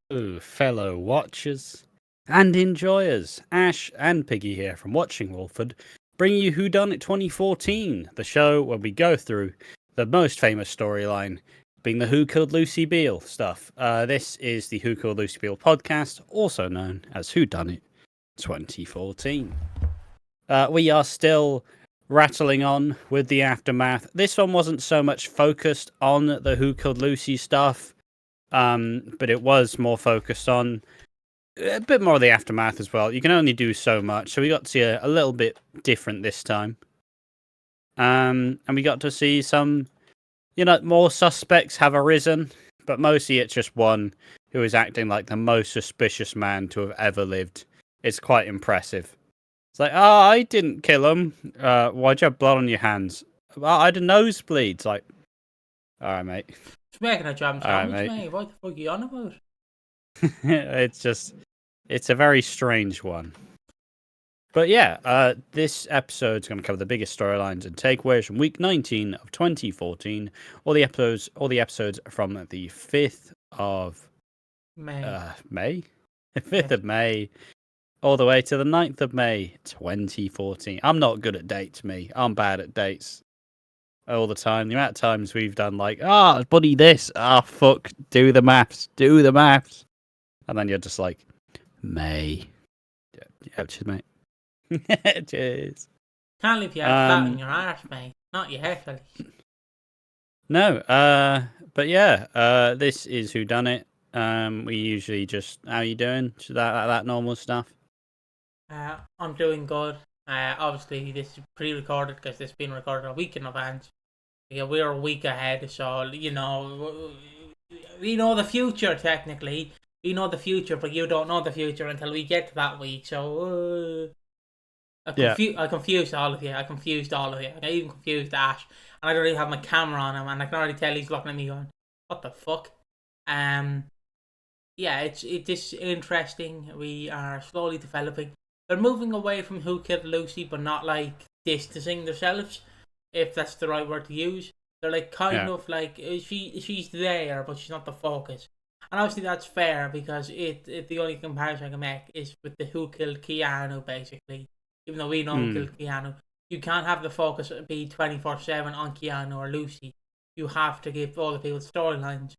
Hello, fellow watchers and enjoyers. Ash and Piggy here from Watching Walford, bringing you WHODUNNIT 2014, the show where we go through the most famous storyline, being the Who Killed Lucy Beale stuff. This is the Who Killed Lucy Beale podcast, also known as WHODUNNIT 2014. We are still rattling on with the aftermath. This one wasn't so much focused on the Who Killed Lucy stuff. But it was more focused on a bit more of the aftermath as well. You can only do so much, so we got to see a little bit different this time. And we got to see some, more suspects have arisen, but mostly it's just one who is acting like the most suspicious man to have ever lived. It's quite impressive. It's like, oh, I didn't kill him. Why'd you have blood on your hands? Oh, I had a nosebleed. It's like, all right, mate. It's making a jam sandwich, mate. What the fuck are you on about? It's a very strange one. But yeah, this episode's going to cover the biggest storylines and takeaways from week 19 of 2014. All the episodes from the 5th of May? 5th of May, all the way to the 9th of May, 2014. I'm not good at dates, me. I'm bad at dates. All the time. The amount of times we've done like, buddy, this. Fuck. Do the maths. And then you're just like, May. Yeah, cheers, mate. Cheers. Can't leave you out flat in your arse, mate. Not yet, at least. No, but yeah, this is WHODUNNIT. We usually just, how you doing? That normal stuff? I'm doing good. Obviously, this is pre-recorded because this has been recorded a week in advance. Yeah, we're a week ahead, so, we know the future, technically. We know the future, but you don't know the future until we get to that week, so... I confused all of you. I even confused Ash. And I don't even have my camera on him, and I can already tell he's looking at me going, what the fuck? Yeah, it's interesting. We are slowly developing. They're moving away from Who Killed Lucy, but not, like, distancing themselves, if that's the right word to use. They're like kind of like she's there, but she's not the focus. And obviously that's fair because the only comparison I can make is with the Who Killed Keanu, basically. Even though we know Who Killed Keanu, you can't have the focus be 24/7 on Keanu or Lucy. You have to give all the people storylines.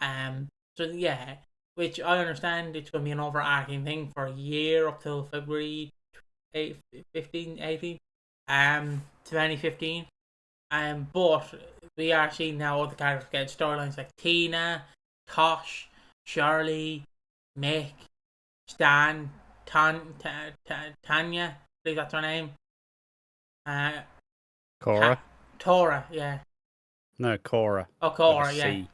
So yeah, which I understand it's going to be an overarching thing for a year up till February 2015. But we are seeing now other characters get storylines like Tina, Tosh, Shirley, Mick, Stan, Tanya, I believe that's her name. Cora? Tora, yeah. No, Cora. Oh, Cora, yeah.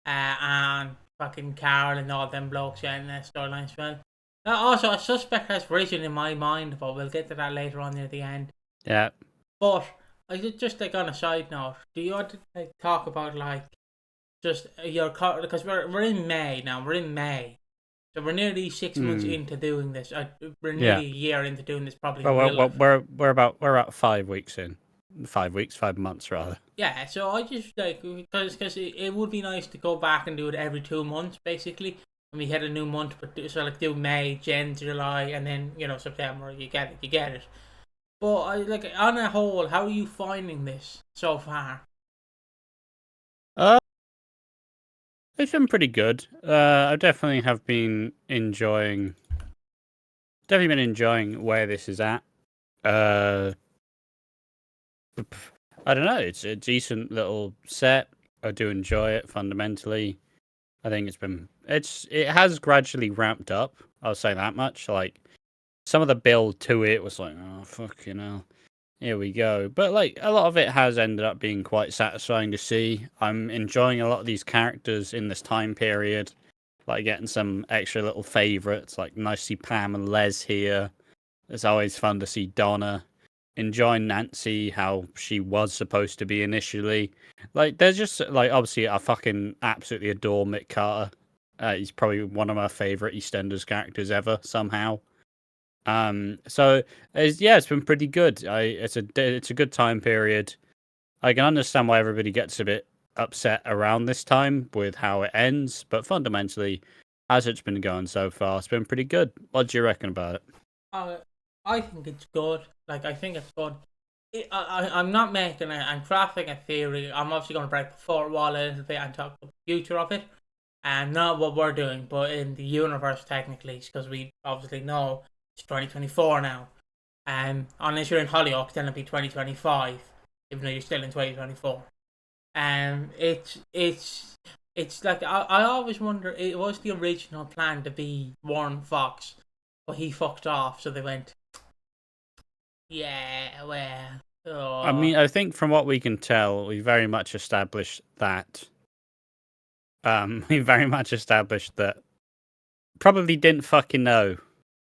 And fucking Carol and all them blokes getting their storylines as well. Also, a suspect has risen in my mind, but we'll get to that later on near the end. Yeah. But I just like on a side note, do you want to talk about like just your because we're in May now. We're in May, so we're nearly 6 months into doing this. We're nearly a year into doing this. Probably. Well, we're about 5 weeks in. 5 months rather. Yeah, so I just like because it would be nice to go back and do it every 2 months basically. When we hit a new month, but do May, June, July, and then September. You get it. But on a whole, how are you finding this so far? It's been pretty good. I definitely have been enjoying where this is at. I don't know. It's a decent little set. I do enjoy it fundamentally. I think it has gradually ramped up. I'll say that much. Like some of the build to it was like, oh fuck, here we go. But like a lot of it has ended up being quite satisfying to see. I'm enjoying a lot of these characters in this time period. Like getting some extra little favourites. Like nice to see Pam and Les here. It's always fun to see Donna. Enjoying Nancy, how she was supposed to be initially. Like there's just like obviously I fucking absolutely adore Mick Carter. He's probably one of my favourite EastEnders characters ever somehow. So it's been pretty good. It's a good time period. I can understand why everybody gets a bit upset around this time with how it ends, but fundamentally, as it's been going so far, it's been pretty good. What do you reckon about it? I think it's good. Like, I think it's good. I'm not making it. I'm crafting a theory. I'm obviously going to break the fourth wall a little bit and talk about the future of it. And not what we're doing, but in the universe, technically, because we obviously know it's 2024 now. Unless you're in Hollyoaks, then it'll be 2025, even though you're still in 2024. It's like, I always wonder, it was the original plan to be Warren Fox, but he fucked off, so they went, yeah, well. Oh. I mean, I think from what we can tell, we very much established that. We very much established that probably didn't fucking know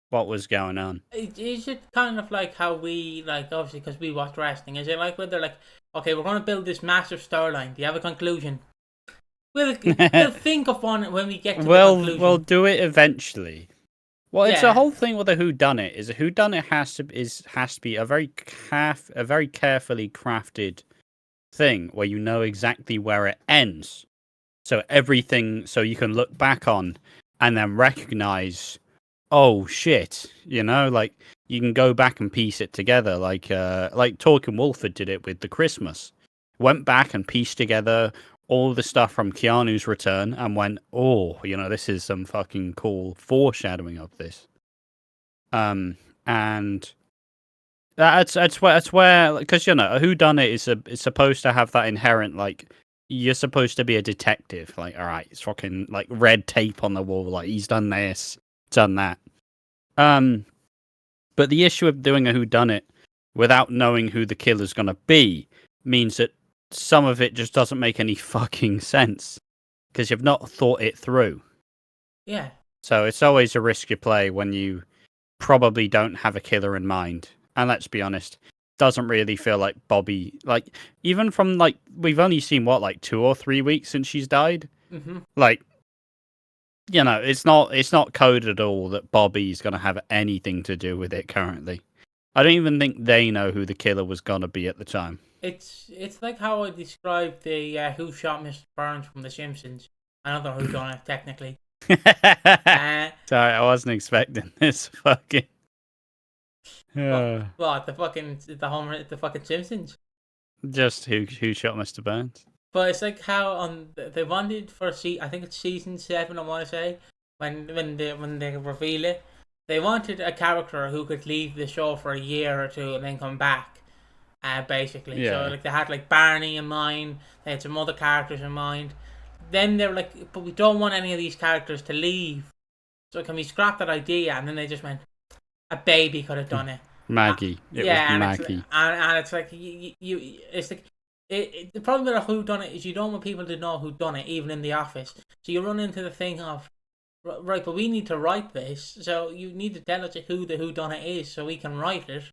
what was going on. Is it kind of like how we, like, obviously, because we watch wrestling, is it like where they're like, okay, we're going to build this massive storyline. Do you have a conclusion? We'll think of one when we get to the conclusion. We'll do it eventually. Well, it's a whole thing with a whodunit. Is a whodunit has to be a very carefully crafted thing where you know exactly where it ends. So you can look back on and then recognize, oh shit, like you can go back and piece it together. Like Talking Walford did it with the Christmas. Went back and pieced together all the stuff from Keanu's return and went, oh, this is some fucking cool foreshadowing of this. And that's where, because a whodunit is supposed to have that inherent, like, you're supposed to be a detective. Like, all right, it's fucking like red tape on the wall. Like, he's done this, done that. But the issue of doing a whodunit without knowing who the killer's gonna be means that some of it just doesn't make any fucking sense because you've not thought it through. Yeah. So it's always a risk you play when you probably don't have a killer in mind. And let's be honest, doesn't really feel like Bobby. Like, even from, like, we've only seen 2 or 3 weeks since she's died. Mm-hmm. Like, it's not coded at all that Bobby's gonna have anything to do with it currently. I don't even think they know who the killer was gonna be at the time. It's like how I described the Who Shot Mr. Burns from The Simpsons. Another whodunit, technically. Sorry, I wasn't expecting this fucking. What the fucking Simpsons? Just who shot Mr. Burns? But it's like how they wanted for I think it's season 7. I want to say when they reveal it, they wanted a character who could leave the show for a year or two and then come back. Basically, yeah. So like they had like Barney in mind, they had some other characters in mind. Then they were like, but we don't want any of these characters to leave. So can we scrap that idea? And then they just went, a baby could have done it. Maggie. It was Maggie. And it's like it's like the problem with a whodunit is you don't want people to know who done it, even in the office. So you run into the thing of, right, but we need to write this, so you need to tell us who the whodunit is, so we can write it.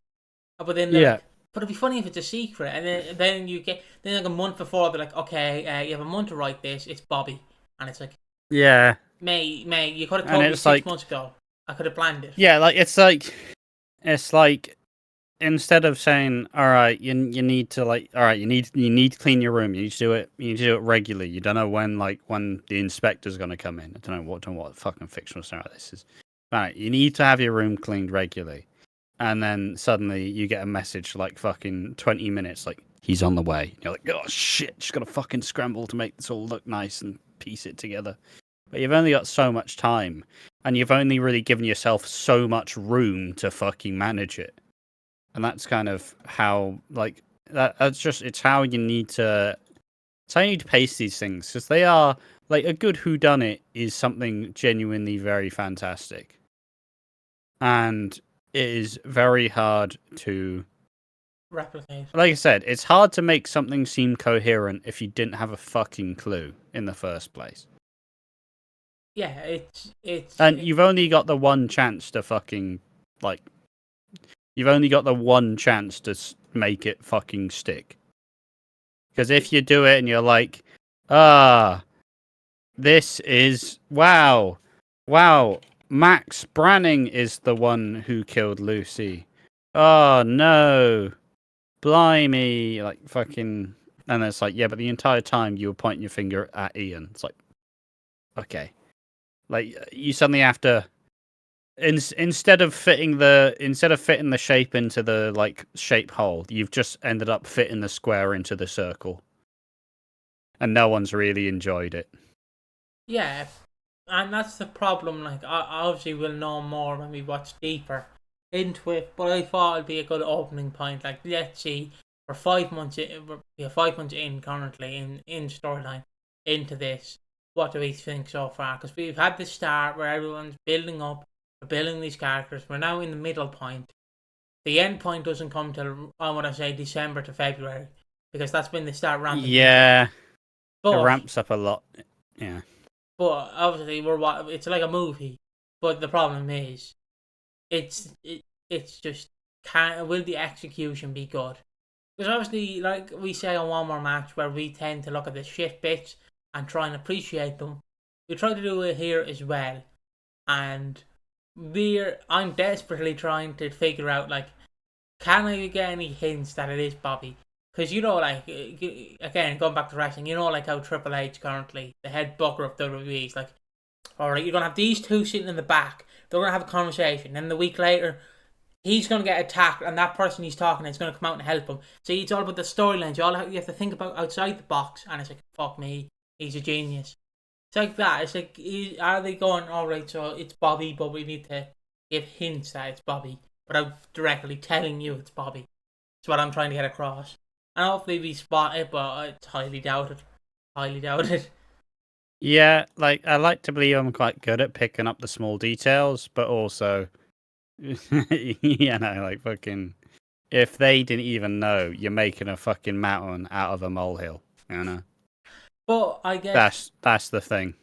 But then but it'd be funny if it's a secret, and then you get like a month before they're like, okay, you have a month to write this. It's Bobby, and it's like, yeah, May, you could have told me 6 months ago. I could have planned it. Yeah, like it's like instead of saying, all right, you need to you need to clean your room. You need to do it. You need to do it regularly. You don't know when the inspector's gonna come in. I don't know what fucking fictional scenario this is. All right, you need to have your room cleaned regularly. And then suddenly you get a message like fucking 20 minutes, like, he's on the way. You're like, oh shit, just gotta fucking scramble to make this all look nice and piece it together. But you've only got so much time, and you've only really given yourself so much room to fucking manage it. And that's kind of how, like, it's how you need to pace these things, because they are, like, a good whodunit is something genuinely very fantastic. And it is very hard to replicate. Like I said, it's hard to make something seem coherent if you didn't have a fucking clue in the first place. Yeah, and you've only got the one chance to fucking you've only got the one chance to make it fucking stick. Because if you do it and you're like, this is wow. Max Branning is the one who killed Lucy. Oh no. Blimey. Like fucking. And it's like, yeah, but the entire time you were pointing your finger at Ian. It's like, okay. Like you suddenly have to instead of fitting the shape into the like shape hole, you've just ended up fitting the square into the circle, and no one's really enjoyed it. Yeah, and that's the problem. Like, obviously, we'll know more when we watch deeper into it. But I thought it'd be a good opening point. Like, let's see, we're 5 months in. We're 5 months in currently in storyline into this. What do we think so far? Because we've had the start where everyone's building up, we're building these characters. We're now in the middle point. The end point doesn't come till I want to say December to February, because that's when they start ramping. Yeah, but it ramps up a lot. Yeah. But obviously, it's like a movie. But the problem is, it's just will the execution be good? Because obviously, like we say on One More Match, where we tend to look at the shit bits and try and appreciate them, we try to do it here as well. And I'm desperately trying to figure out, like, can I get any hints that it is Bobby? Because, like, again, going back to wrestling, like how Triple H currently, the head booker of WWE, is like, alright, you're going to have these two sitting in the back, they're going to have a conversation, and the week later, he's going to get attacked, and that person he's talking to is going to come out and help him. So it's all about the storylines, you have to think about outside the box, and it's like, fuck me, he's a genius. It's like that, it's like, are they going, alright, so it's Bobby, but we need to give hints that it's Bobby, without directly telling you it's Bobby. It's what I'm trying to get across. And hopefully we spot it, but it's highly doubted. Highly doubted. Yeah, like I like to believe I'm quite good at picking up the small details, but also, like fucking, if they didn't even know, you're making a fucking mountain out of a molehill, But I guess that's the thing.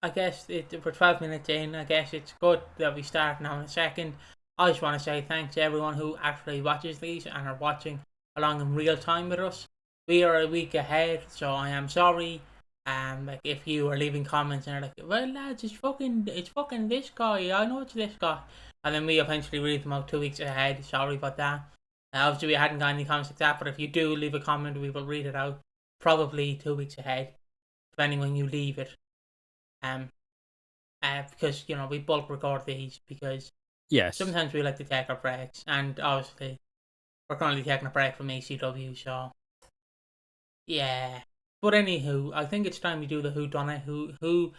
I guess we're 12 minutes in. I guess it's good that we start now in a second. I just want to say thanks to everyone who actually watches these and are watching along in real time with us. We are a week ahead, so I am sorry. Like if you are leaving comments and are like, well lads, it's fucking this guy, I know it's this guy, and then we eventually read them out 2 weeks ahead. Sorry about that. Obviously we hadn't got any comments like that, but if you do leave a comment, we will read it out probably 2 weeks ahead, depending when you leave it. Because we bulk record these because yes, sometimes we like to take our breaks, and obviously we're currently taking a break from ECW, so yeah. But anywho, I think it's time we do the WHODUNNIT. Who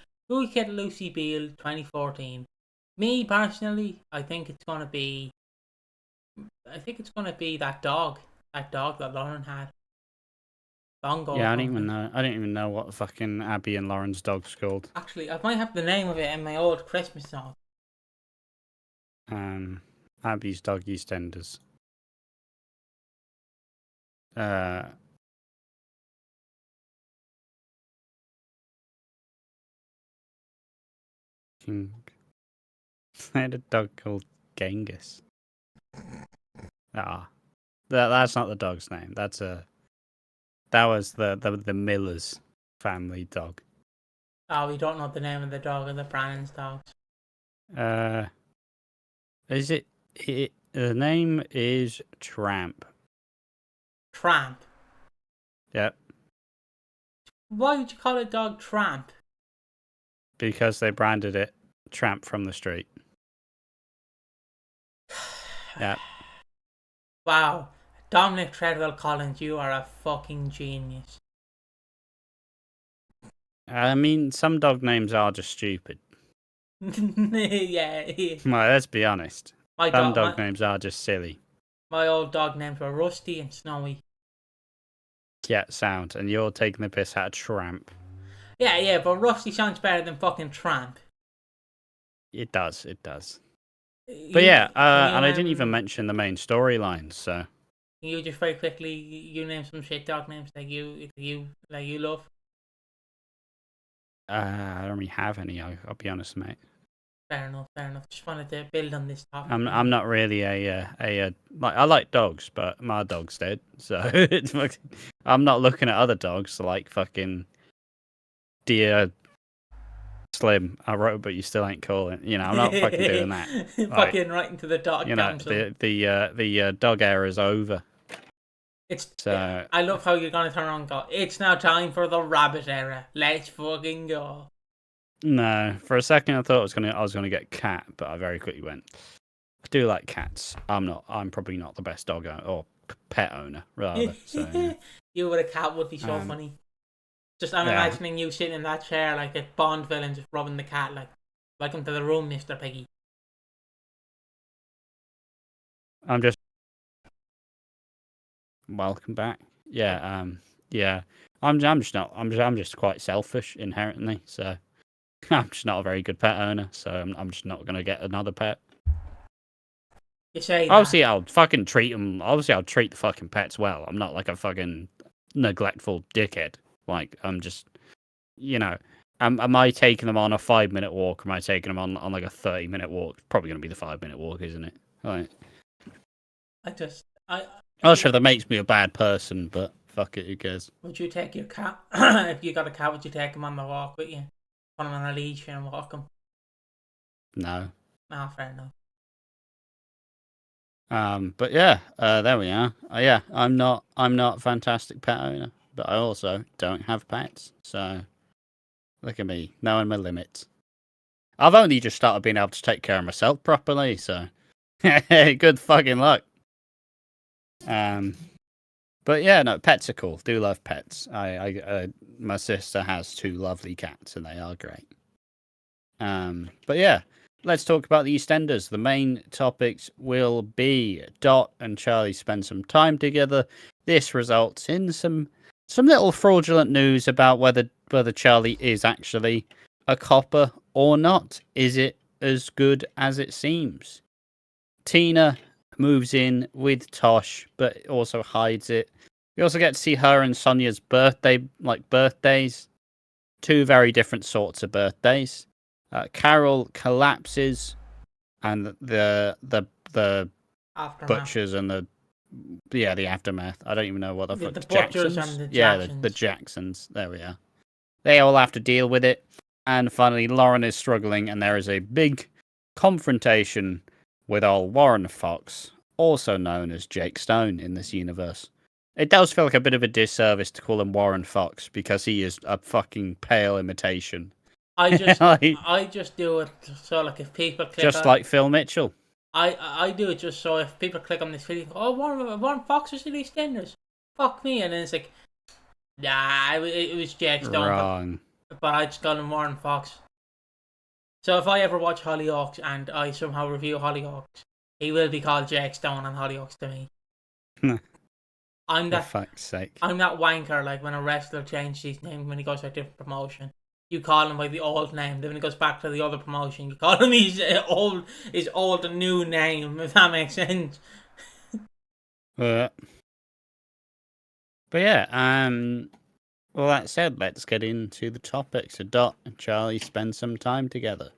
killed Lucy Beale 2014? Me personally, I think it's gonna be that dog that Lauren had. Bongo. Yeah, I didn't even know what fucking Abby and Lauren's dog's called. Actually, I might have the name of it in my old Christmas song. Abby's dog EastEnders. I had a dog called Genghis. That's not the dog's name. That was the Miller's family dog. Oh, we don't know the name of the dog or the Brannan's dogs. Is it? The name is Tramp. Tramp. Yep. Why would you call a dog Tramp? Because they branded it Tramp from the street. Yep. Wow. Dominic Treadwell Collins, you are a fucking genius. I mean, some dog names are just stupid. Yeah. Well, let's be honest. Some dog names are just silly. My old dog names were Rusty and Snowy. Yeah, sound. And you're taking the piss out of Tramp. Yeah, but Rusty sounds better than fucking Tramp. It does. But yeah, and I didn't even mention the main storylines, so. Can you just very quickly, you name some shit dog names that you love? I don't really have any, I'll be honest, mate. Fair enough. Just wanted to build on this topic. I'm not really like I like dogs, but my dog's dead, so I'm not looking at other dogs like fucking Dear Slim. I wrote, but you still ain't calling. I'm not fucking doing that. Fucking right into the dog council. The dog era is over. I love how you're gonna turn around and go, it's now time for the rabbit era. Let's fucking go. No, for a second I thought I was gonna get cat, but I very quickly went. I do like cats. I'm probably not the best dog owner or pet owner rather. So yeah. You with a cat would be so funny. Just I'm Yeah. imagining you sitting in that chair like a Bond villain, just rubbing the cat like, "Welcome to the room, Mr. Piggy." I'm just welcome back. Yeah. Yeah. I'm just quite selfish inherently. So I'm just not a very good pet owner. So I'm just not gonna get another pet. You say Obviously, that. I'll fucking treat them. Obviously, I'll treat the fucking pets well. I'm not like a fucking neglectful dickhead. Like, I'm just, you know, am I taking them on a 5-minute walk? Or am I taking them on like a 30-minute walk? Probably going to be the 5-minute walk, isn't it? Right. I'm not sure if that makes me a bad person, but fuck it, who cares? Would you take your cat if you got a cat? Would you take him on the walk with you? Put him on a leash and walk him? No. No, fair enough. But yeah, there we are. Yeah, I'm not a fantastic pet owner, but I also don't have pets. So look at me, knowing my limits. I've only just started being able to take care of myself properly, so good fucking luck. But yeah, no, pets are cool. Do love pets. My sister has 2 lovely cats, and they are great. But yeah, let's talk about the EastEnders. The main topics will be Dot and Charlie spend some time together. This results in some little fraudulent news about whether Charlie is actually a copper or not. Is it as good as it seems? Tina moves in with Tosh, but also hides it. We also get to see her and Sonia's birthdays. 2 very different sorts of birthdays. Carol collapses, and the Aftermath. butchers and the aftermath. I don't even know what the fuck. The butchers Jacksons? and the Yeah, Jacksons. the Jacksons. There we are. They all have to deal with it, and finally Lauren is struggling, and there is a big confrontation with old Warren Fox, also known as Jake Stone in this universe. It does feel like a bit of a disservice to call him Warren Fox because he is a fucking pale imitation. I just do it so like if people click just like Phil Mitchell. I do it just so if people click on this video, oh, Warren Fox was in EastEnders. Fuck me, and then it's like, nah, it was Jake Stone. Wrong. But I just call him Warren Fox. So if I ever watch Hollyoaks and I somehow review Hollyoaks, he will be called Jake Stone on Hollyoaks to me. For fuck's sake. I'm that wanker, like when a wrestler changes his name when he goes to a different promotion. You call him by the old name, then when he goes back to the other promotion, you call him his old and new name, if that makes sense. But yeah, well, that said, let's get into the topic. So Dot and Charlie spend some time together.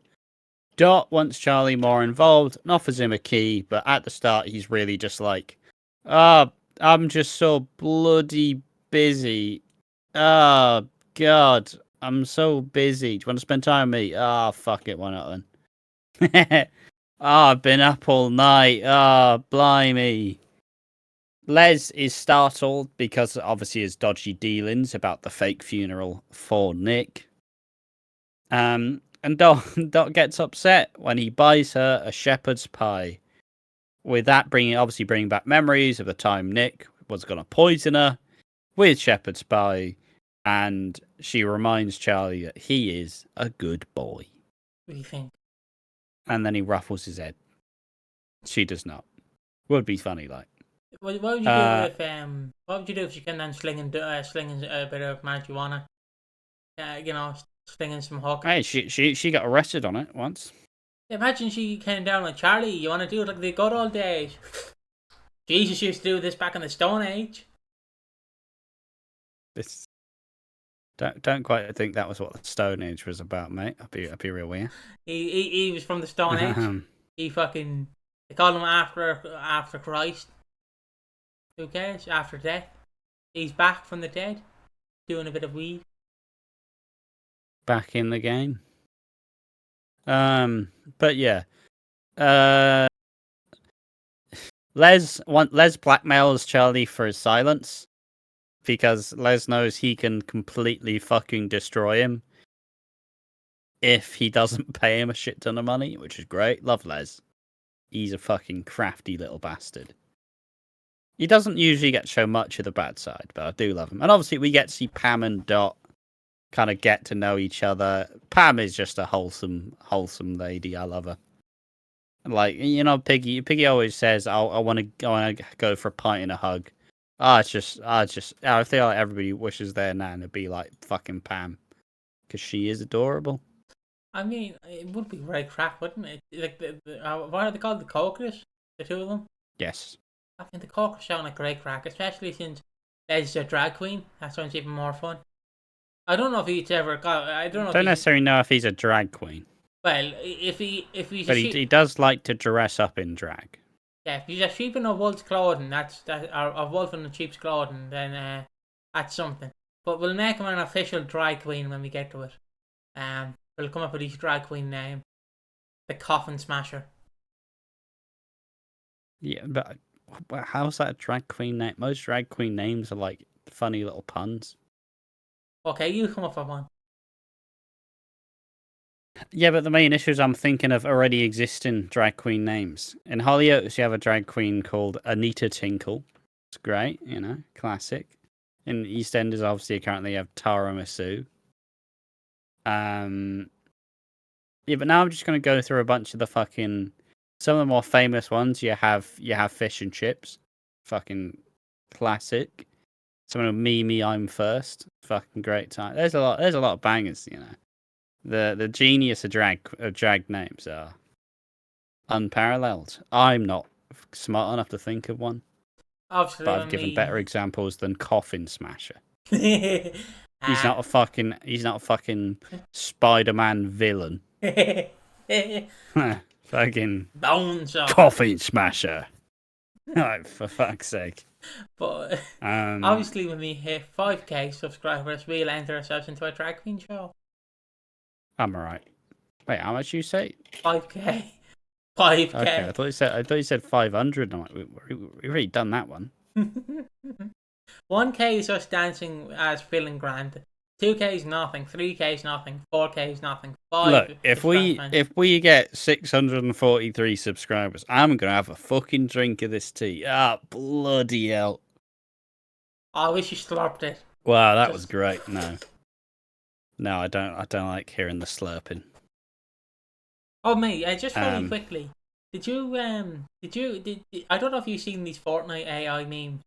Dot wants Charlie more involved and offers him a key, but at the start he's really just like, I'm just so bloody busy. Oh, God, I'm so busy. Do you want to spend time with me? Fuck it, why not then? I've been up all night. Blimey. Les is startled because obviously his dodgy dealings about the fake funeral for Nick. And Dot gets upset when he buys her a shepherd's pie. With that bringing back memories of the time Nick was going to poison her with shepherd's pie, and she reminds Charlie that he is a good boy. What do you think? And then he ruffles his head. She does not. Would be funny, like. What would you do if What would you do if you came down slinging a bit of marijuana? Slinging some hook. Hey, she got arrested on it once. Imagine she came down like, Charlie, you want to do it like the good old days? Jesus used to do this back in the Stone Age. This don't quite think that was what the Stone Age was about, mate. I'll be real with you. He was from the Stone Age. They call him after Christ. Who cares? After death. He's back from the dead, doing a bit of weed. Back in the game. But yeah. Les blackmails Charlie for his silence because Les knows he can completely fucking destroy him. if he doesn't pay him a shit ton of money, which is great. Love Les. He's a fucking crafty little bastard. He doesn't usually get shown much of the bad side, but I do love him. And obviously, we get to see Pam and Dot kind of get to know each other. Pam is just a wholesome lady. I love her. Like, you know, Piggy always says, I want to go for a pint and a hug. I feel like everybody wishes their nan would be like fucking Pam, because she is adorable. I mean, it would be great crack, wouldn't it? Like, what are they called? The Cokers? The two of them? Yes. I think the Cokers sound like great crack, especially since there's a drag queen. That sounds even more fun. I don't know if he's ever got. I don't necessarily know if he's a drag queen. Well, if he's but he does like to dress up in drag. Yeah, if he's a sheep in a wolf's clothing, or a wolf in a sheep's clothing, then that's something. But we'll make him an official drag queen when we get to it. We'll come up with his drag queen name, the Coffin Smasher. Yeah, but how's that a drag queen name? Most drag queen names are like funny little puns. Okay, you come up with one. Yeah, but the main issue is I'm thinking of already existing drag queen names. In Hollyoaks, you have a drag queen called Anita Tinkle. It's great, you know, classic. In EastEnders, obviously, currently you have Tara Masu. Yeah, but now I'm just going to go through a bunch of the fucking... Some of the more famous ones. You have Fish and Chips. Fucking classic. Someone with Me, I'm First. Fucking great time. There's a lot of bangers, you know. The genius of drag names are unparalleled. I'm not smart enough to think of one. Obviously, but I've given better examples than Coffin Smasher. He's not a fucking Spider-Man villain. Fucking Bones Coffin Smasher. Like, for fuck's sake. But obviously, when we hit 5k subscribers, we'll enter ourselves into a drag queen show. I'm alright. Wait, how much you say? 5k. 5k. Okay, I thought you said 500. I'm like, we've already done that one. 1k is us dancing as Phil and Grant. 2k is nothing. 3k is nothing. 4k is nothing. 5. Look, if we get 643 subscribers, I'm gonna have a fucking drink of this tea. Ah, bloody hell! I wish you slurped it. Wow, that was great. No, I don't like hearing the slurping. Oh, mate, just really quickly. Did you I don't know if you've seen these Fortnite AI memes,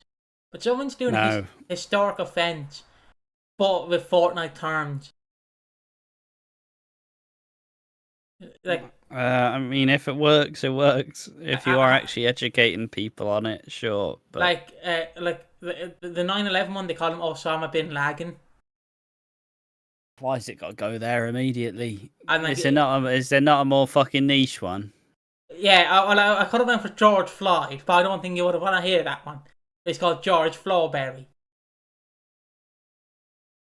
but someone's doing a historic offense, but with Fortnite terms. Like, I mean, if it works, it works. If you are actually educating people on it, sure. But... Like the 9/11 one, they call him Osama bin Laden. Why has it got to go there immediately? And like, is there not a more fucking niche one? Yeah, I could have went for George Floyd, but I don't think you would have want to hear that one. It's called George Flowberry.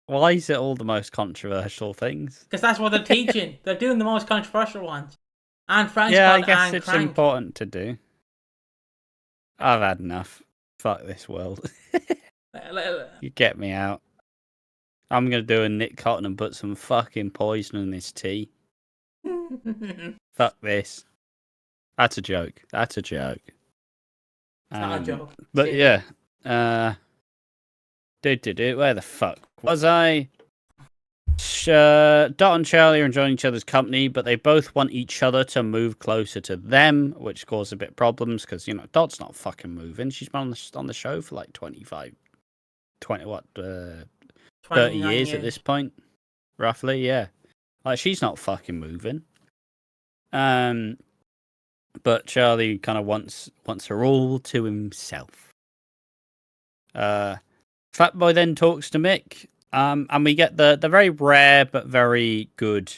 Why is it all the most controversial things? Because that's what they're teaching. They're doing the most controversial ones. And Frank's I guess it's important to do. I've had enough. Fuck this world. You get me out. I'm going to do a Nick Cotton and put some fucking poison in this tea. Fuck this. That's a joke. It's not a joke. But yeah. Where the fuck was I? Dot and Charlie are enjoying each other's company, but they both want each other to move closer to them, which causes a bit of problems because, you know, Dot's not fucking moving. She's been on the show for like 30 years at this point, roughly, yeah. Like, she's not fucking moving. But Charlie kind of wants her all to himself. Fatboy then talks to Mick, and we get the very rare but very good.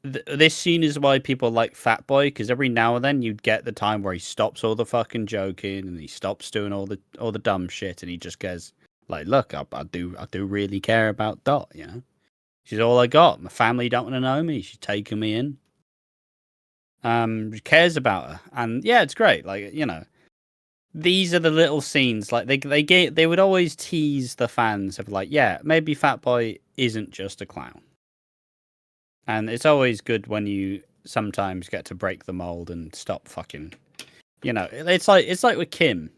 This scene is why people like Fatboy, because every now and then you'd get the time where he stops all the fucking joking and he stops doing all the dumb shit, and he just goes like, "Look, I do really care about Dot. You know, she's all I got. My family don't want to know me. She's taking me in. She cares about her, and yeah, it's great. Like, you know." These are the little scenes, like they would always tease the fans of like, yeah, maybe Fatboy isn't just a clown. And it's always good when you sometimes get to break the mold and stop fucking. It's like with Kim,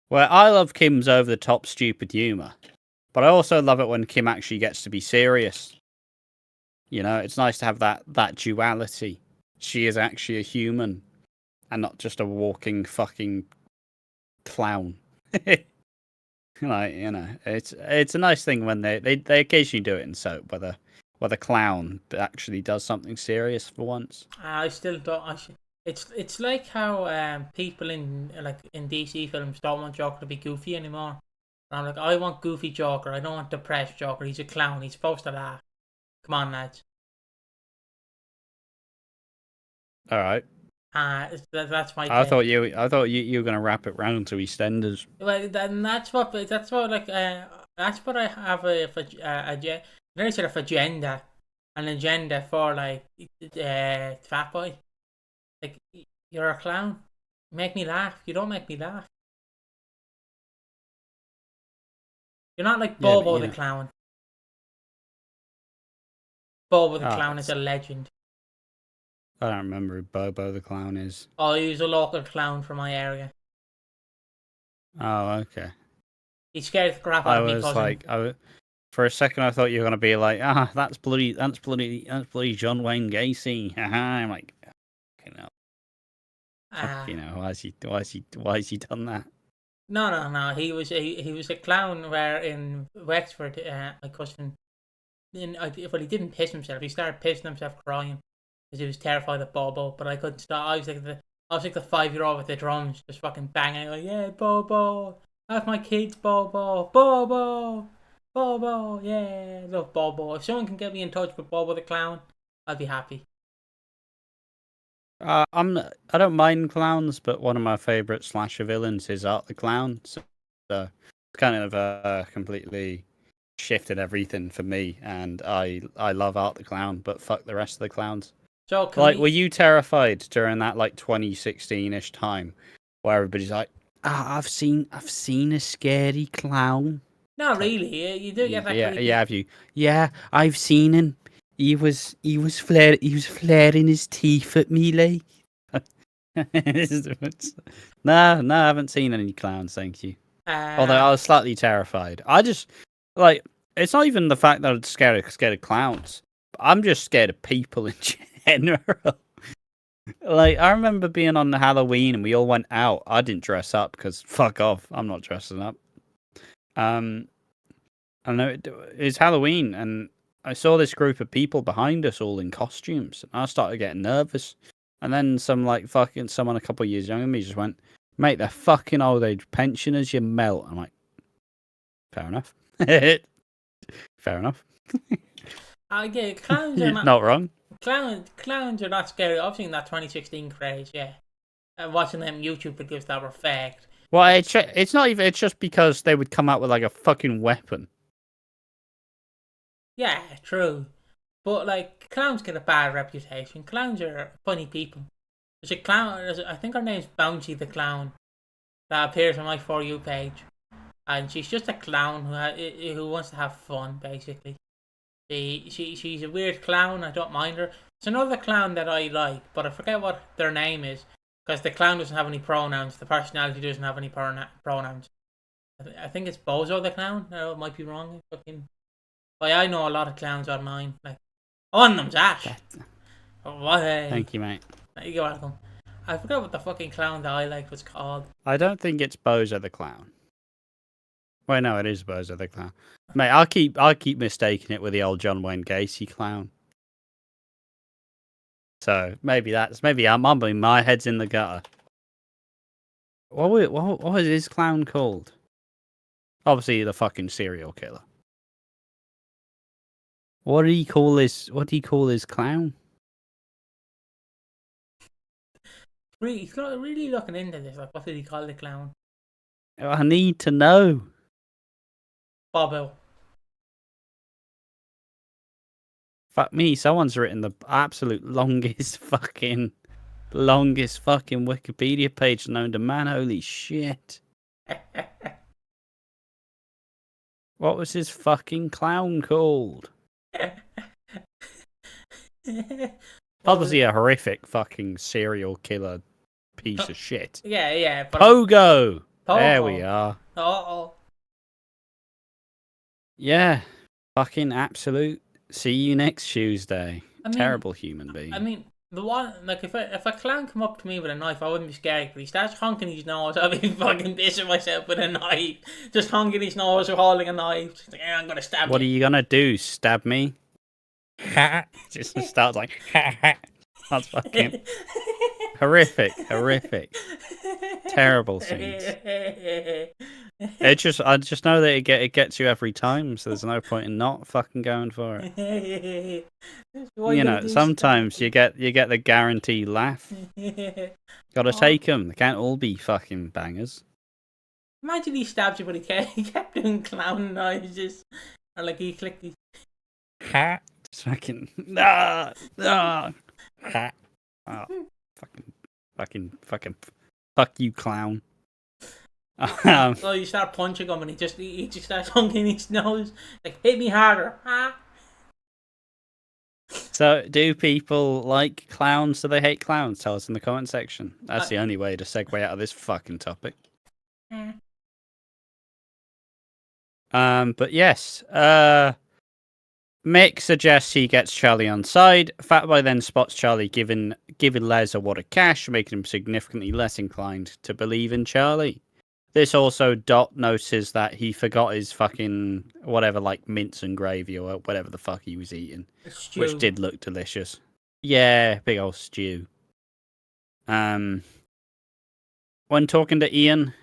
where I love Kim's over the top stupid humor, but I also love it when Kim actually gets to be serious. It's nice to have that duality. She is actually a human and not just a walking fucking clown. It's a nice thing when they occasionally do it in soap, where the clown actually does something serious for once. I still don't. It's like how people in DC films don't want Joker to be goofy anymore. And I'm like, I want goofy Joker. I don't want depressed Joker. He's a clown. He's supposed to laugh. Come on, lads. All right. That's my. I thought you were gonna wrap it round to EastEnders. Well, then that's what that's what I have very sort of agenda, an agenda for Fat Boy. Like, you're a clown. Make me laugh. You don't make me laugh. You're not like Bobo the clown. Bobo the clown is a legend. I don't remember who Bobo the clown is. Oh, he was a local clown from my area. Oh, okay. He scared the crap out of me. For a second, I thought you were gonna be like, that's bloody John Wayne Gacy. I'm like, why has he done that? No. He was a clown where in Wexford, my cousin, he didn't piss himself. He started pissing himself crying because he was terrified of Bobo. But I couldn't stop. I was like the 5-year-old with the drums, just fucking banging. Like, yeah, Bobo, that's my kids, Bobo, yeah, love Bobo. If someone can get me in touch with Bobo the clown, I'll be happy. I don't mind clowns, but one of my favourite slasher villains is Art the Clown. So it's kind of completely shifted everything for me, and I love Art the Clown, but fuck the rest of the clowns. So were you terrified during that 2016-ish time, where everybody's like, I've seen a scary clown? Not really. You do get that. Yeah, have you? Yeah, I've seen him. He was flaring his teeth at me, like. No, I haven't seen any clowns, thank you. Although I was slightly terrified. I just it's not even the fact that I'm scared of clowns. But I'm just scared of people in general. I remember being on Halloween and we all went out. I didn't dress up because fuck off, I'm not dressing up. I know it's Halloween and I saw this group of people behind us all in costumes. And I started getting nervous. And then someone a couple of years younger than me just went, mate, they're fucking old age pensioners, you melt. I'm like, fair enough. Fair enough. Yeah, clowns are not wrong. Clowns are not scary. I've seen that 2016 craze, yeah. Watching them YouTube videos that were faked. Well, it's not even, it's just because they would come out with a fucking weapon. Yeah, true. But clowns get a bad reputation. Clowns are funny people. There's a clown, I think her name's Bouncy the Clown, that appears on my For You page. And she's just a clown who wants to have fun, basically. She's a weird clown, I don't mind her. There's another clown that I like, but I forget what their name is. Because the clown doesn't have any pronouns, the personality doesn't have any pronouns. I think it's Bozo the Clown. I might be wrong. I know a lot of clowns online. One of them's Ash. Thank you, mate. You're welcome. I forgot what the fucking clown that I liked was called. I don't think it's Bozo the Clown. Wait, no, it is Bozo the Clown. Mate, I'll keep mistaking it with the old John Wayne Gacy clown. So maybe my head's in the gutter. What was his clown called? Obviously, the fucking serial killer. What did he call his clown? He's really looking into this. What did he call the clown? I need to know. Bobo. Fuck me, someone's written the absolute longest fucking Wikipedia page known to man. Holy shit. What was his fucking clown called? Obviously a horrific fucking serial killer piece of shit. Yeah. But Pogo! There we Pogo. are. Oh. Yeah. Fucking absolute. See you next Tuesday. I mean, Terrible human being. I mean, the one, like, if a clown come up to me with a knife, I wouldn't be scared. But he starts honking his nose, I'd be fucking pissing myself with a knife. Just honking his nose or holding a knife. Just like, I'm gonna stab What are you gonna do? Stab me? Just starts like, that's fucking horrific. Terrible scenes. I just know that it gets you every time, so there's no point in not fucking going for it. You know, sometimes you get the guaranteed laugh. Gotta take them. They can't all be fucking bangers. Imagine he stabbed you, but he kept doing clown noises, or like he clicked his. Just fucking fuck you, clown. So you start punching him, and he just starts honking his nose, like, hit me harder. So, do people like clowns? Do they hate clowns? Tell us in the comment section. That's the only way to segue out of this fucking topic. But yes, Mick suggests he gets Charlie on side. Fatboy then spots Charlie giving Les a wad of cash, making him significantly less inclined to believe in Charlie. This also, Dot notices that he forgot his fucking whatever, like mince and gravy or whatever the fuck he was eating, which did look delicious. Yeah, big old stew. When talking to Ian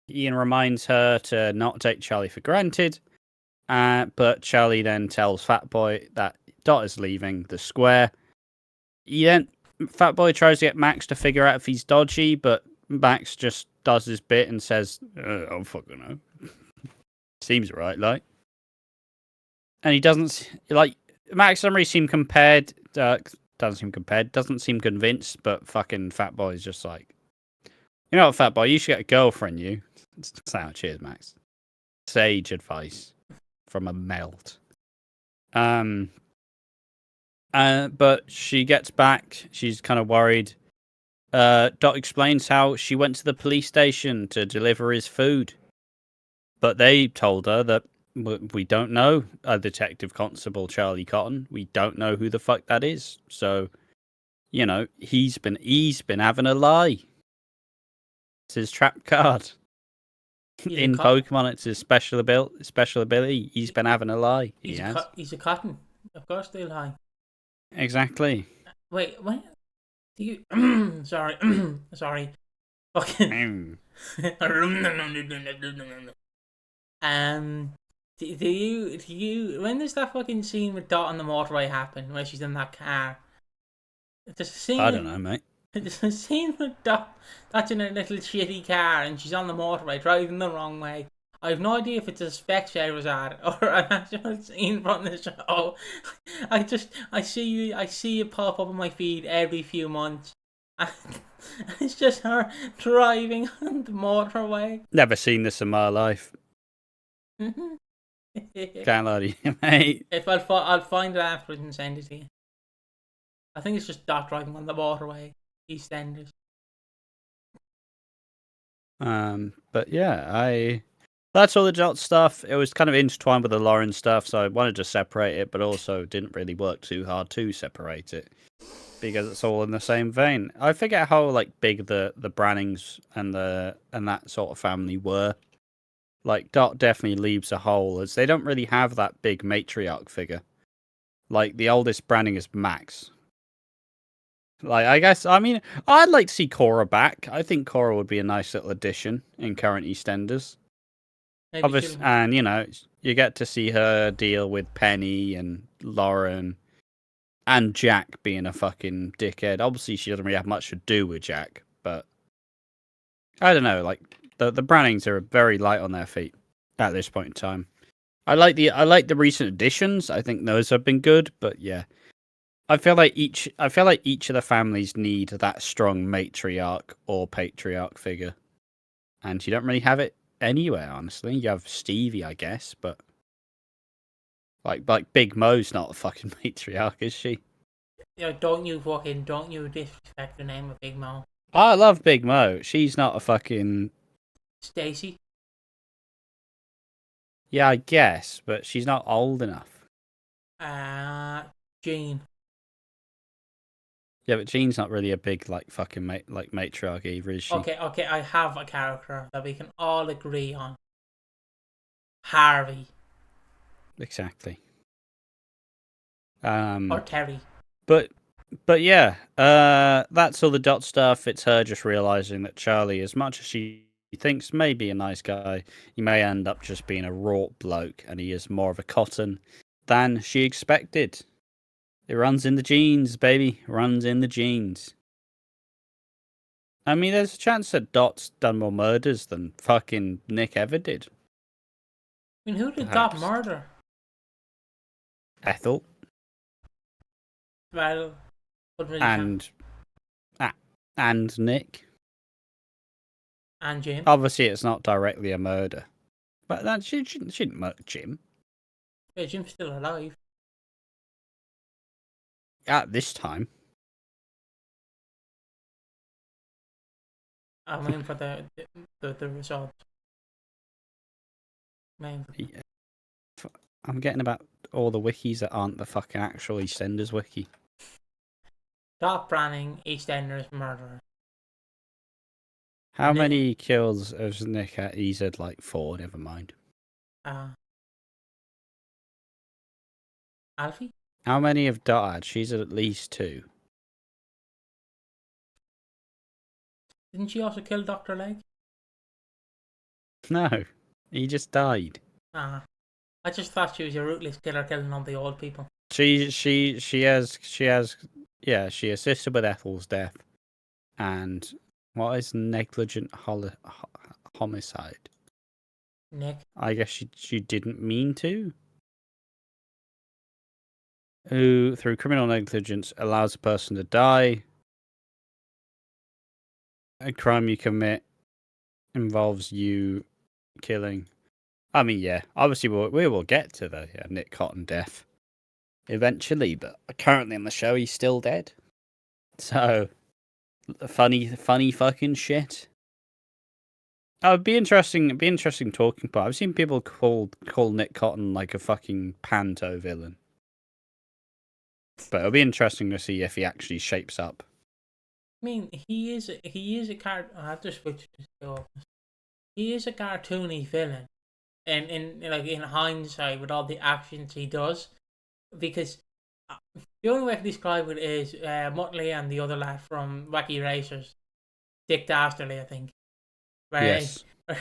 reminds her to not take Charlie for granted. But Charlie then tells Fatboy that Dot is leaving the square. Fatboy tries to get Max to figure out if he's dodgy, but Max just does his bit and says, I don't fucking know. Seems right, like. And he doesn't, like, Max doesn't really seem doesn't seem convinced, but fucking Fatboy's just like, you know what, Fatboy, you should get a girlfriend, you. Cheers, Max. Sage advice from a melt. But she gets back. She's kind of worried. Dot explains how she went to the police station to deliver his food, but they told her that we don't know a Detective Constable Charlie Cotton. We don't know who the fuck that is. So, you know, he's been having a lie. It's his trap card. In Pokemon, it's his special ability. He's been having a lie. He's a Cotton. Of course they'll lie. Exactly. Wait, what? Do you... sorry. Fucking... do you... When does that fucking scene with Dot on the motorway happen, where she's in that car? There's a scene... I don't know, mate. There's a scene with Dot that's in a little shitty car, and she's on the motorway, driving the wrong way. I have no idea if it's a Specshares ad or an actual scene from the show. I see you pop up on my feed every few months. And it's just her driving on the motorway. Never seen this in my life. Can't lie to you, mate. If I'll find it afterwards and send it to you. I think it's just Dot driving on the motorway, EastEnders. But yeah, that's all the Dot stuff. It was kind of intertwined with the Lauren stuff, so I wanted to separate it, but also didn't really work too hard to separate it because it's all in the same vein. I forget how like big the Brannings and that sort of family were. Like Dot definitely leaves a hole as they don't really have that big matriarch figure. Like the oldest Branning is Max. Like I'd like to see Cora back. I think Cora would be a nice little addition in current EastEnders. Obviously, and you know, you get to see her deal with Penny and Lauren and Jack being a fucking dickhead. Obviously, she doesn't really have much to do with Jack, but I don't know. Like the Brannings are very light on their feet at this point in time. I like the recent additions. I think those have been good, but yeah, I feel like each of the families need that strong matriarch or patriarch figure, and you don't really have it anywhere, honestly. You have Stevie, I guess, but like Big Mo's not a fucking matriarch, is she? don't you disrespect the name of Big Mo. I love Big Mo. She's not a fucking... Stacy. Yeah, I guess, but she's not old enough. Jean. Yeah, but Jean's not really a big, like, fucking matriarch either, is she? Okay, I have a character that we can all agree on. Harvey. Exactly. Or Terry. But yeah, that's all the Dot stuff. It's her just realizing that Charlie, as much as she thinks may be a nice guy, he may end up just being a wrought bloke, and he is more of a cotton than she expected. It runs in the genes, baby. Runs in the genes. I mean, there's a chance that Dot's done more murders than fucking Nick ever did. I mean, who did Perhaps. Dot murder? Ethel. Well, really and Nick. And Jim. Obviously, it's not directly a murder, but that she didn't murder Jim. Yeah, Jim's still alive. At this time. I mean, for the results. Man. Yeah. I'm getting about all the wikis that aren't the fucking actual EastEnders wiki. Dot Branning, EastEnders murderer. How many kills has Nick had? He said like 4, never mind. Alfie? How many have Dot had? She's at least 2. Didn't she also kill Dr. Leg? No, he just died. I just thought she was a ruthless killer killing all the old people. She assisted with Ethel's death. And what is negligent homicide? Nick. I guess she didn't mean to. Who, through criminal negligence, allows a person to die. A crime you commit involves you killing. I mean, yeah, obviously we will get to the Nick Cotton death eventually, but currently on the show he's still dead. So funny fucking shit. Oh, it'd be interesting. It'd be interesting talking about. I've seen people call Nick Cotton like a fucking panto villain, but it'll be interesting to see if he actually shapes up. I mean, he is a I have to switch to he is a cartoony villain, and in hindsight with all the actions he does, because the only way to describe it is Muttley and the other lad from Wacky Racers, Dick Dastardly, I think. Right? Yes. I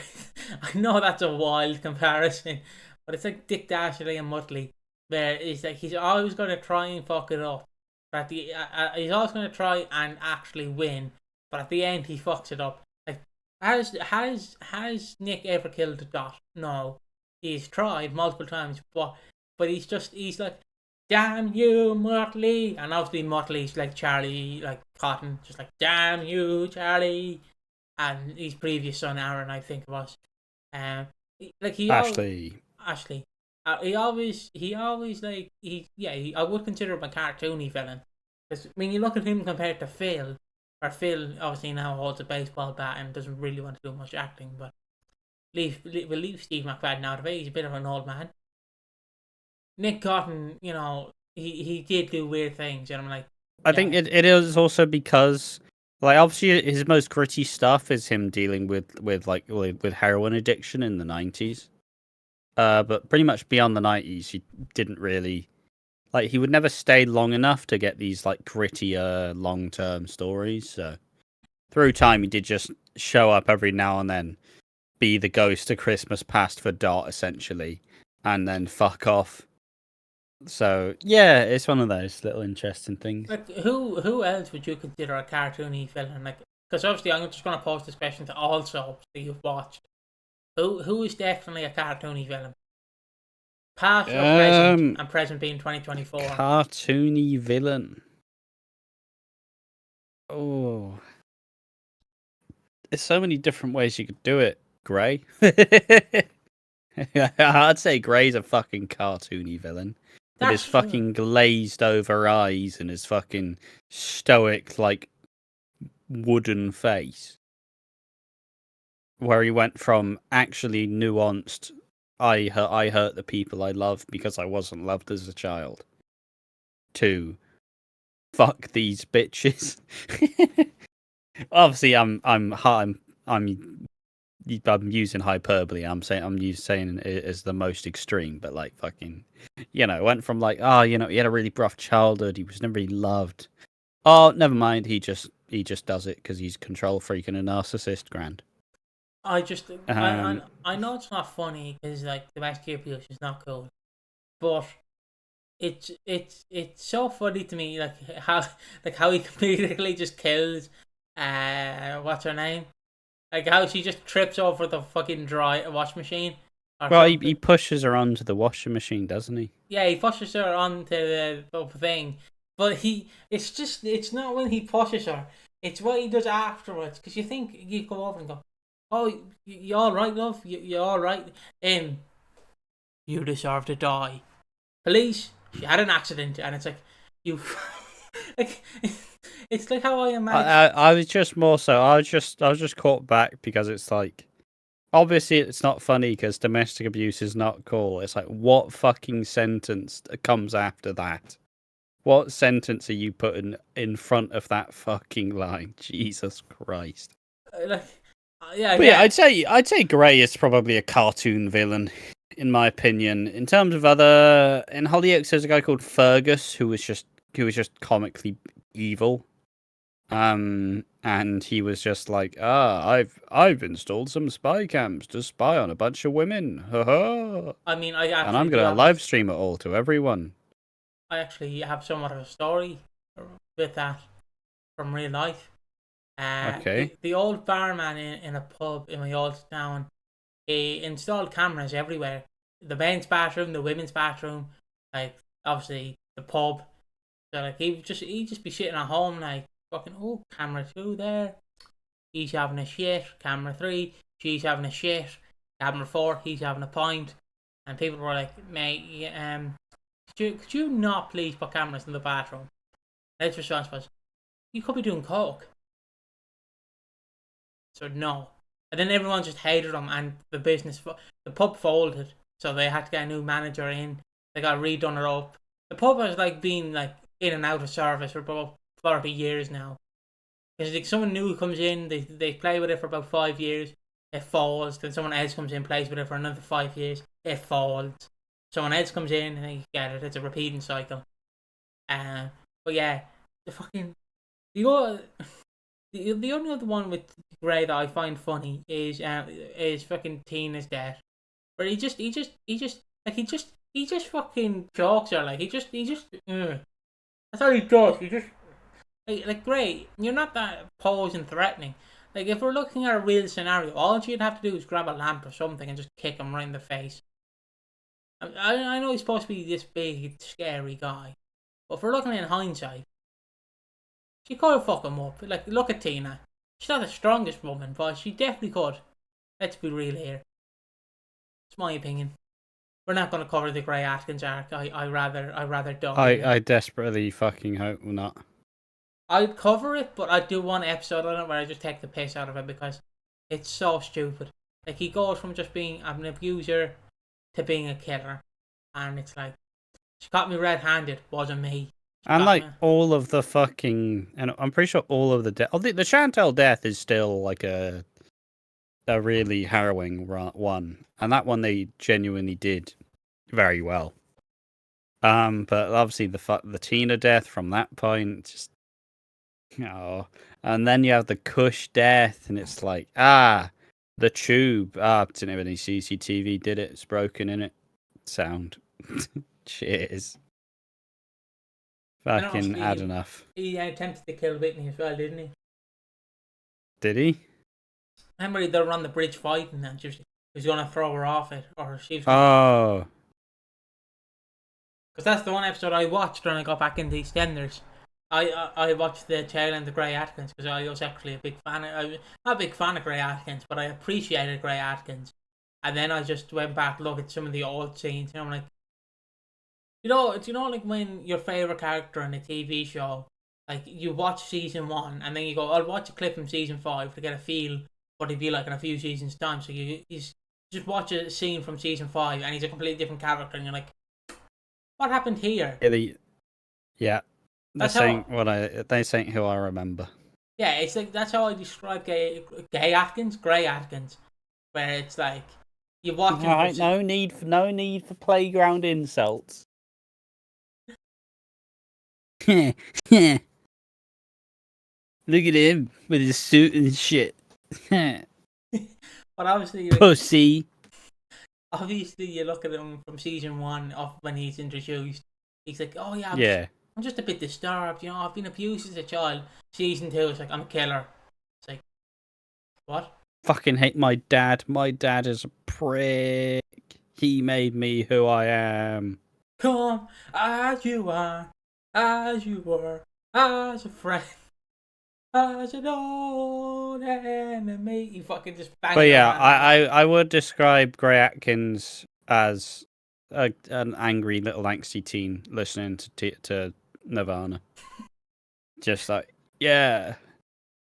know that's a wild comparison, but it's like Dick Dastardly and Muttley. Where it's like he's always going to try and fuck it up, but he's always going to try and actually win, but at the end he fucks it up. Like has Nick ever killed Dot? No, he's tried multiple times, but he's like, damn you, Muttley, and obviously Muttley's like Charlie, like Cotton, just like damn you, Charlie, and his previous son Aaron, I think it was, like he Ashley. He always like I would consider him a cartoony villain. Because when you look at him compared to Phil, or Phil obviously now holds a baseball bat and doesn't really want to do much acting, but we'll leave Steve McFadden out of it. He's a bit of an old man. Nick Cotton, he did do weird things, and I'm like, I think it is also because, like, obviously his most gritty stuff is him dealing with heroin addiction in the 90s. But pretty much beyond the 90s, he didn't really, like, he would never stay long enough to get these, like, grittier, long-term stories. So through time, he did just show up every now and then, be the ghost of Christmas past for Dot, essentially, and then fuck off. So yeah, it's one of those little interesting things. Like, who else would you consider a cartoony villain? Like, because obviously I'm just going to pose this question to all soaps that you've watched. Who is definitely a cartoony villain? Past or present, and present being 2024. Cartoony villain. Oh, there's so many different ways you could do it. Grey. I'd say Grey's a fucking cartoony villain. with his fucking glazed over eyes and his fucking stoic, like, wooden face. Where he went from actually nuanced, I hurt the people I love because I wasn't loved as a child, to fuck these bitches. Obviously, I'm using hyperbole. I'm saying it as the most extreme, but like fucking, went from like, he had a really rough childhood. He was never really loved. Oh, never mind. He just does it because he's control freak and a narcissist. Grand. I know it's not funny because like domestic abuse is not cool, but it's so funny to me how he completely just kills what's her name, like how she just trips over the fucking dry wash machine. Well, he pushes her onto the washing machine, doesn't he? Yeah, he pushes her onto the thing, but it's not when he pushes her. It's what he does afterwards. Because you go over and go, "Oh, you all right, love? You all right?" You deserve to die. Police, she had an accident, and it's like you, like it's like how I imagine. I was just more so. I was just caught back because it's like, obviously it's not funny because domestic abuse is not cool. It's like, what fucking sentence comes after that? What sentence are you putting in front of that fucking line? Jesus Christ. Yeah. I'd say Grey is probably a cartoon villain, in my opinion. In terms of in Hollyoaks, there's a guy called Fergus who was just comically evil. And he was just like, I've installed some spy cams to spy on a bunch of women. I mean, and I'm gonna live stream it all to everyone. I actually have somewhat of a story with that from real life. Okay. The old barman in a pub in my old town, he installed cameras everywhere. The men's bathroom, the women's bathroom, like obviously the pub. So like he'd just be sitting at home like fucking, camera 2 there. He's having a shit. Camera 3, she's having a shit. Camera 4, he's having a pint. And people were like, mate, could you not please put cameras in the bathroom? And his response was, you could be doing coke. So no. And then everyone just hated him, and the pub folded, so they had to get a new manager in. They got redone it up. The pub has like been like in and out of service for about 40 years now. Because like someone new comes in, they play with it for about 5 years, it falls. Then someone else comes in, plays with it for another 5 years, it falls. Someone else comes in and they get it. It's a repeating cycle. But yeah, the only other one with Grey that I find funny is fucking Tina's death, where he just fucking jokes her like he just that's all he does. He just like Grey, you're not that posing threatening. Like if we're looking at a real scenario, all you'd have to do is grab a lamp or something and just kick him right in the face. I know he's supposed to be this big, scary guy, but if we're looking in hindsight, she could fuck him up. Like, look at Tina. She's not the strongest woman, but she definitely could. Let's be real here. It's my opinion. We're not going to cover the Grey Atkins arc. I rather don't. I desperately fucking hope not. I'd cover it, but I do one episode on it where I just take the piss out of it because it's so stupid. Like, he goes from just being an abuser to being a killer, and it's like, she caught me red-handed, wasn't me. And like all of the fucking, and I'm pretty sure all of the death, the Chantel death is still like a really harrowing one, and that one they genuinely did very well. But obviously the Tina death from that point, just and then you have the Kush death, and it's like the tube didn't have any CCTV, did it? It's broken in it. Sound. Cheers. Fucking had enough. He attempted to kill Whitney as well, didn't he? Did he? Remember they were on the bridge fighting and he was going to throw her off it, or she was Oh. Because that's the one episode I watched when I got back into EastEnders. I watched the tail end of Grey Atkins because I was actually a big fan. Not a big fan of Grey Atkins, but I appreciated Grey Atkins. And then I just went back look at some of the old scenes, and I'm like, Do you know like when your favorite character in a TV show, like you watch season 1 and then you go, I'll watch a clip from season 5 to get a feel what he'd be like in a few seasons time. So you just watch a scene from season 5 and he's a completely different character and you're like, what happened here? Yeah, That's this how. ain't what this ain't who I remember. Yeah, it's like that's how I describe Gay Atkins, Grey Atkins, where it's like you watch him. Alright, no need for playground insults. Look at him with his suit and shit. But obviously, Pussy. Obviously, you look at him from season 1 of when he's introduced. He's like, oh yeah, I'm just a bit disturbed. I've been abused as a child. Season 2, it's like, I'm a killer. It's like, what? Fucking hate my dad. My dad is a prick. He made me who I am. Come as you are, as you were, as a friend, as an old enemy. You fucking just bang. But yeah, I would describe Grey Atkins as an angry little angsty teen listening to Nirvana. Just like, yeah,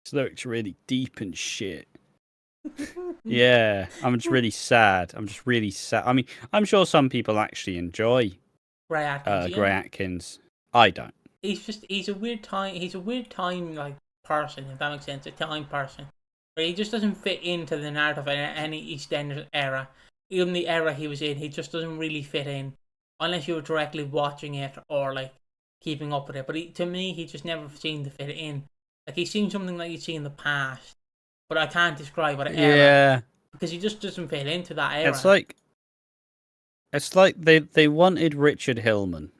this lyric's really deep and shit. Yeah, I'm just really sad. I mean, I'm sure some people actually enjoy Grey Atkins. Grey Atkins. I don't. He's a weird time like person, if that makes sense. A time person. But he just doesn't fit into the narrative of any EastEnders era. Even the era he was in, he just doesn't really fit in. Unless you were directly watching it or like keeping up with it. But to me, he just never seemed to fit in. Like he seemed something like you'd see in the past. But I can't describe what era. Yeah. Because he just doesn't fit into that era. It's like they wanted Richard Hillman.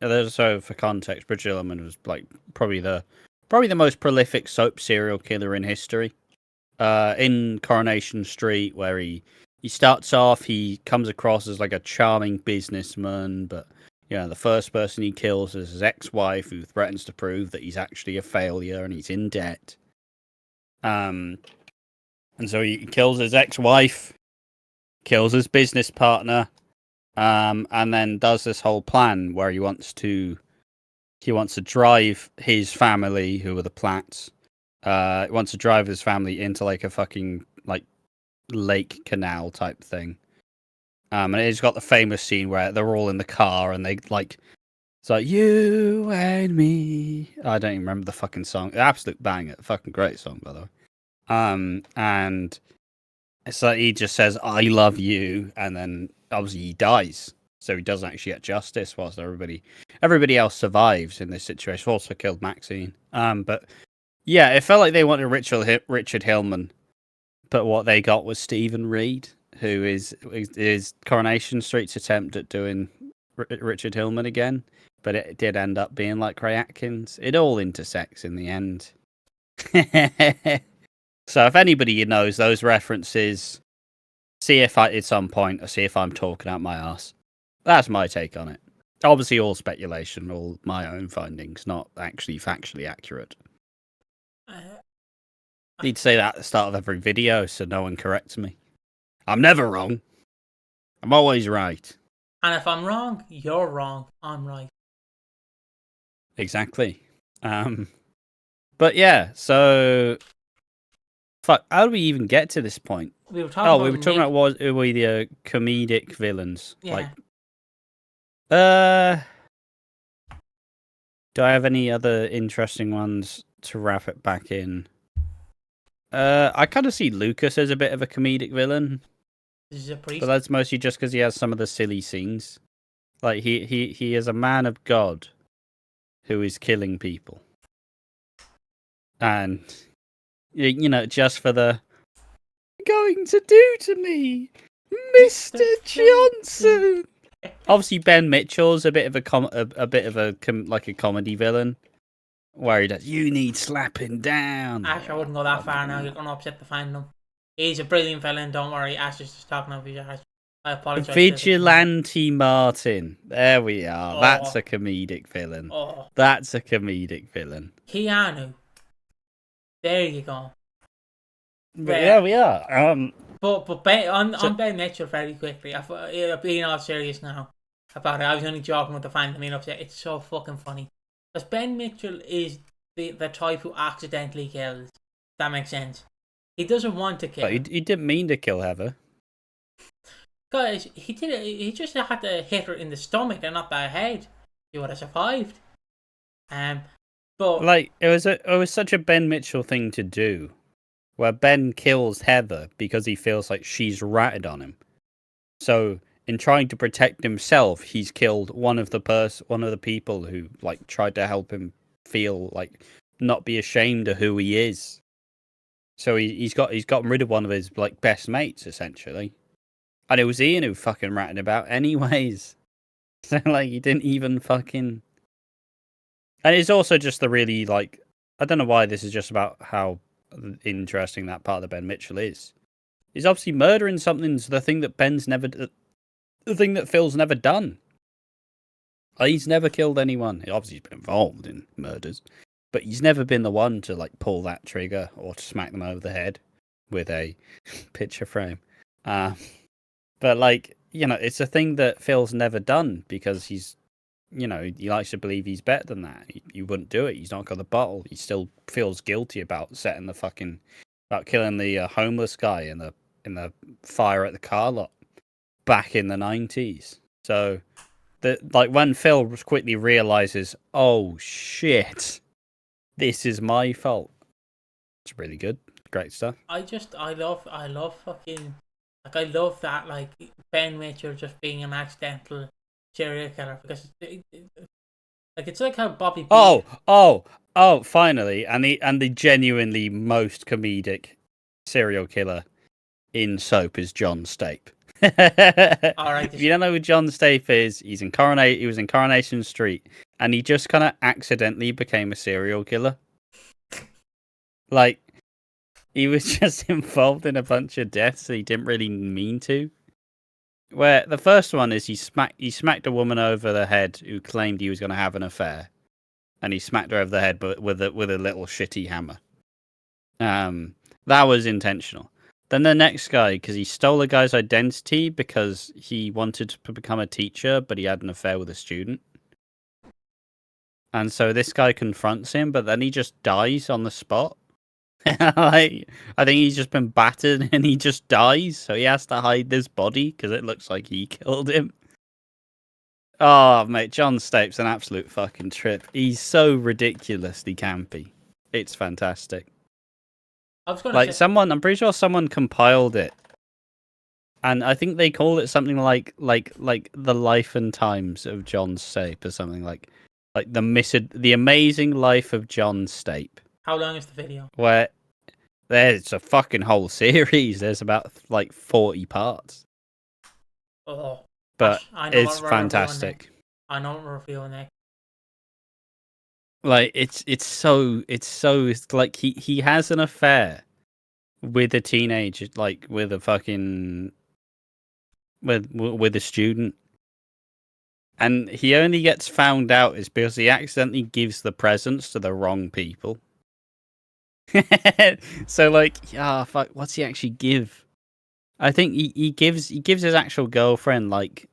So for context, Richard Hillman was like probably the most prolific soap serial killer in history. In Coronation Street, where he starts off, he comes across as like a charming businessman, but the first person he kills is his ex-wife, who threatens to prove that he's actually a failure and he's in debt. And so he kills his ex-wife, kills his business partner, and then does this whole plan where he wants to drive his family, who are the Platts, he wants to drive his family into like a fucking like lake canal type thing. And it's got the famous scene where they're all in the car and they like, it's like, you and me. I don't even remember the fucking song. Absolute banger. Fucking great song, by the way. And it's like he just says, I love you. And then obviously he dies. So he doesn't actually get justice whilst everybody else survives in this situation. Also killed Maxine. But yeah, it felt like they wanted Richard Hillman. But what they got was Stephen Reed, who is Coronation Street's attempt at doing Richard Hillman again. But it did end up being like Grey Atkins. It all intersects in the end. So if anybody knows those references, see if at some point, or see if I'm talking out my ass. That's my take on it. Obviously, all speculation, all my own findings, not actually factually accurate. Need to say that at the start of every video so no one corrects me. I'm never wrong. I'm always right. And if I'm wrong, you're wrong. I'm right. Exactly. But yeah, so fuck. How do we even get to this point? We were talking about what were the comedic villains? Yeah. Like, do I have any other interesting ones to wrap it back in? I kind of see Lucas as a bit of a comedic villain. This is a priest. But that's mostly just because he has some of the silly scenes. Like he is a man of God who is killing people. And just for the going to do to me, Mr. Johnson. Obviously, Ben Mitchell's a bit of a comedy villain, where he does, you need slapping down. Ash, I wouldn't go that far now. You're going to upset the fandom. He's a brilliant villain. Don't worry. Ash is just talking over your ass. I apologize. Vigilante Martin. There we are. That's a comedic villain. That's a comedic villain. Keanu. There you go. But yeah, we are. But Ben, on Ben Mitchell very quickly. Being all serious now. about it. I was only joking with the fans. I mean, it's so fucking funny. Because Ben Mitchell is the type who accidentally kills. That makes sense. He doesn't want to kill. But he didn't mean to kill Heather. Guys, he did it. He just had to hit her in the stomach and not the head. He would have survived. But like it was such a Ben Mitchell thing to do, where Ben kills Heather because he feels like she's ratted on him. So in trying to protect himself, he's killed one of the people who like tried to help him feel like not be ashamed of who he is. So he's gotten rid of one of his like best mates essentially, and it was Ian who fucking ratted about anyways. So like he didn't even fucking. And it's also just the really like I don't know why this is just about how interesting that part of Ben Mitchell is. He's obviously murdering something's the thing that the thing that Phil's never done. He's never killed anyone. He obviously has been involved in murders, but he's never been the one to like pull that trigger or to smack them over the head with a picture frame. But like, you know, it's a thing that Phil's never done because he's, you know, he likes to believe he's better than that. He wouldn't do it. He's not got the bottle. He still feels guilty about about killing the homeless guy in the fire at the car lot back in the 90s. So, like when Phil quickly realizes, oh shit, this is my fault. It's really good, great stuff. I love fucking like I love that like Ben Mitchell just being an accidental serial killer because it's like how Bobby. Finally, and the genuinely most comedic serial killer in soap is John Stape. All right, if you don't know who John Stape is, he was in Coronation Street, and he just kind of accidentally became a serial killer. Like, he was just involved in a bunch of deaths that he didn't really mean to. Where the first one is he smacked a woman over the head who claimed he was going to have an affair, and he smacked her over the head, but with a little shitty hammer. That was intentional. Then the next guy, because he stole a guy's identity because he wanted to become a teacher, but he had an affair with a student. And so this guy confronts him, but then he just dies on the spot. Like, I think he's just been battered and he just dies, so he has to hide this body because it looks like he killed him. Oh, mate, John Stape's an absolute fucking trip. He's so ridiculously campy. It's fantastic. I was gonna say... I'm pretty sure someone compiled it, and I think they call it something like the life and times of John Stape or something like the amazing life of John Stape. How long is the video? Where there's a fucking whole series. There's about like 40 parts. Oh, but I know it's fantastic. I know what we're feeling there. Like it's like he has an affair with a teenager, like with a fucking with a student, and he only gets found out is because he accidentally gives the presents to the wrong people. So like, fuck, what's he actually give? I think he gives his actual girlfriend like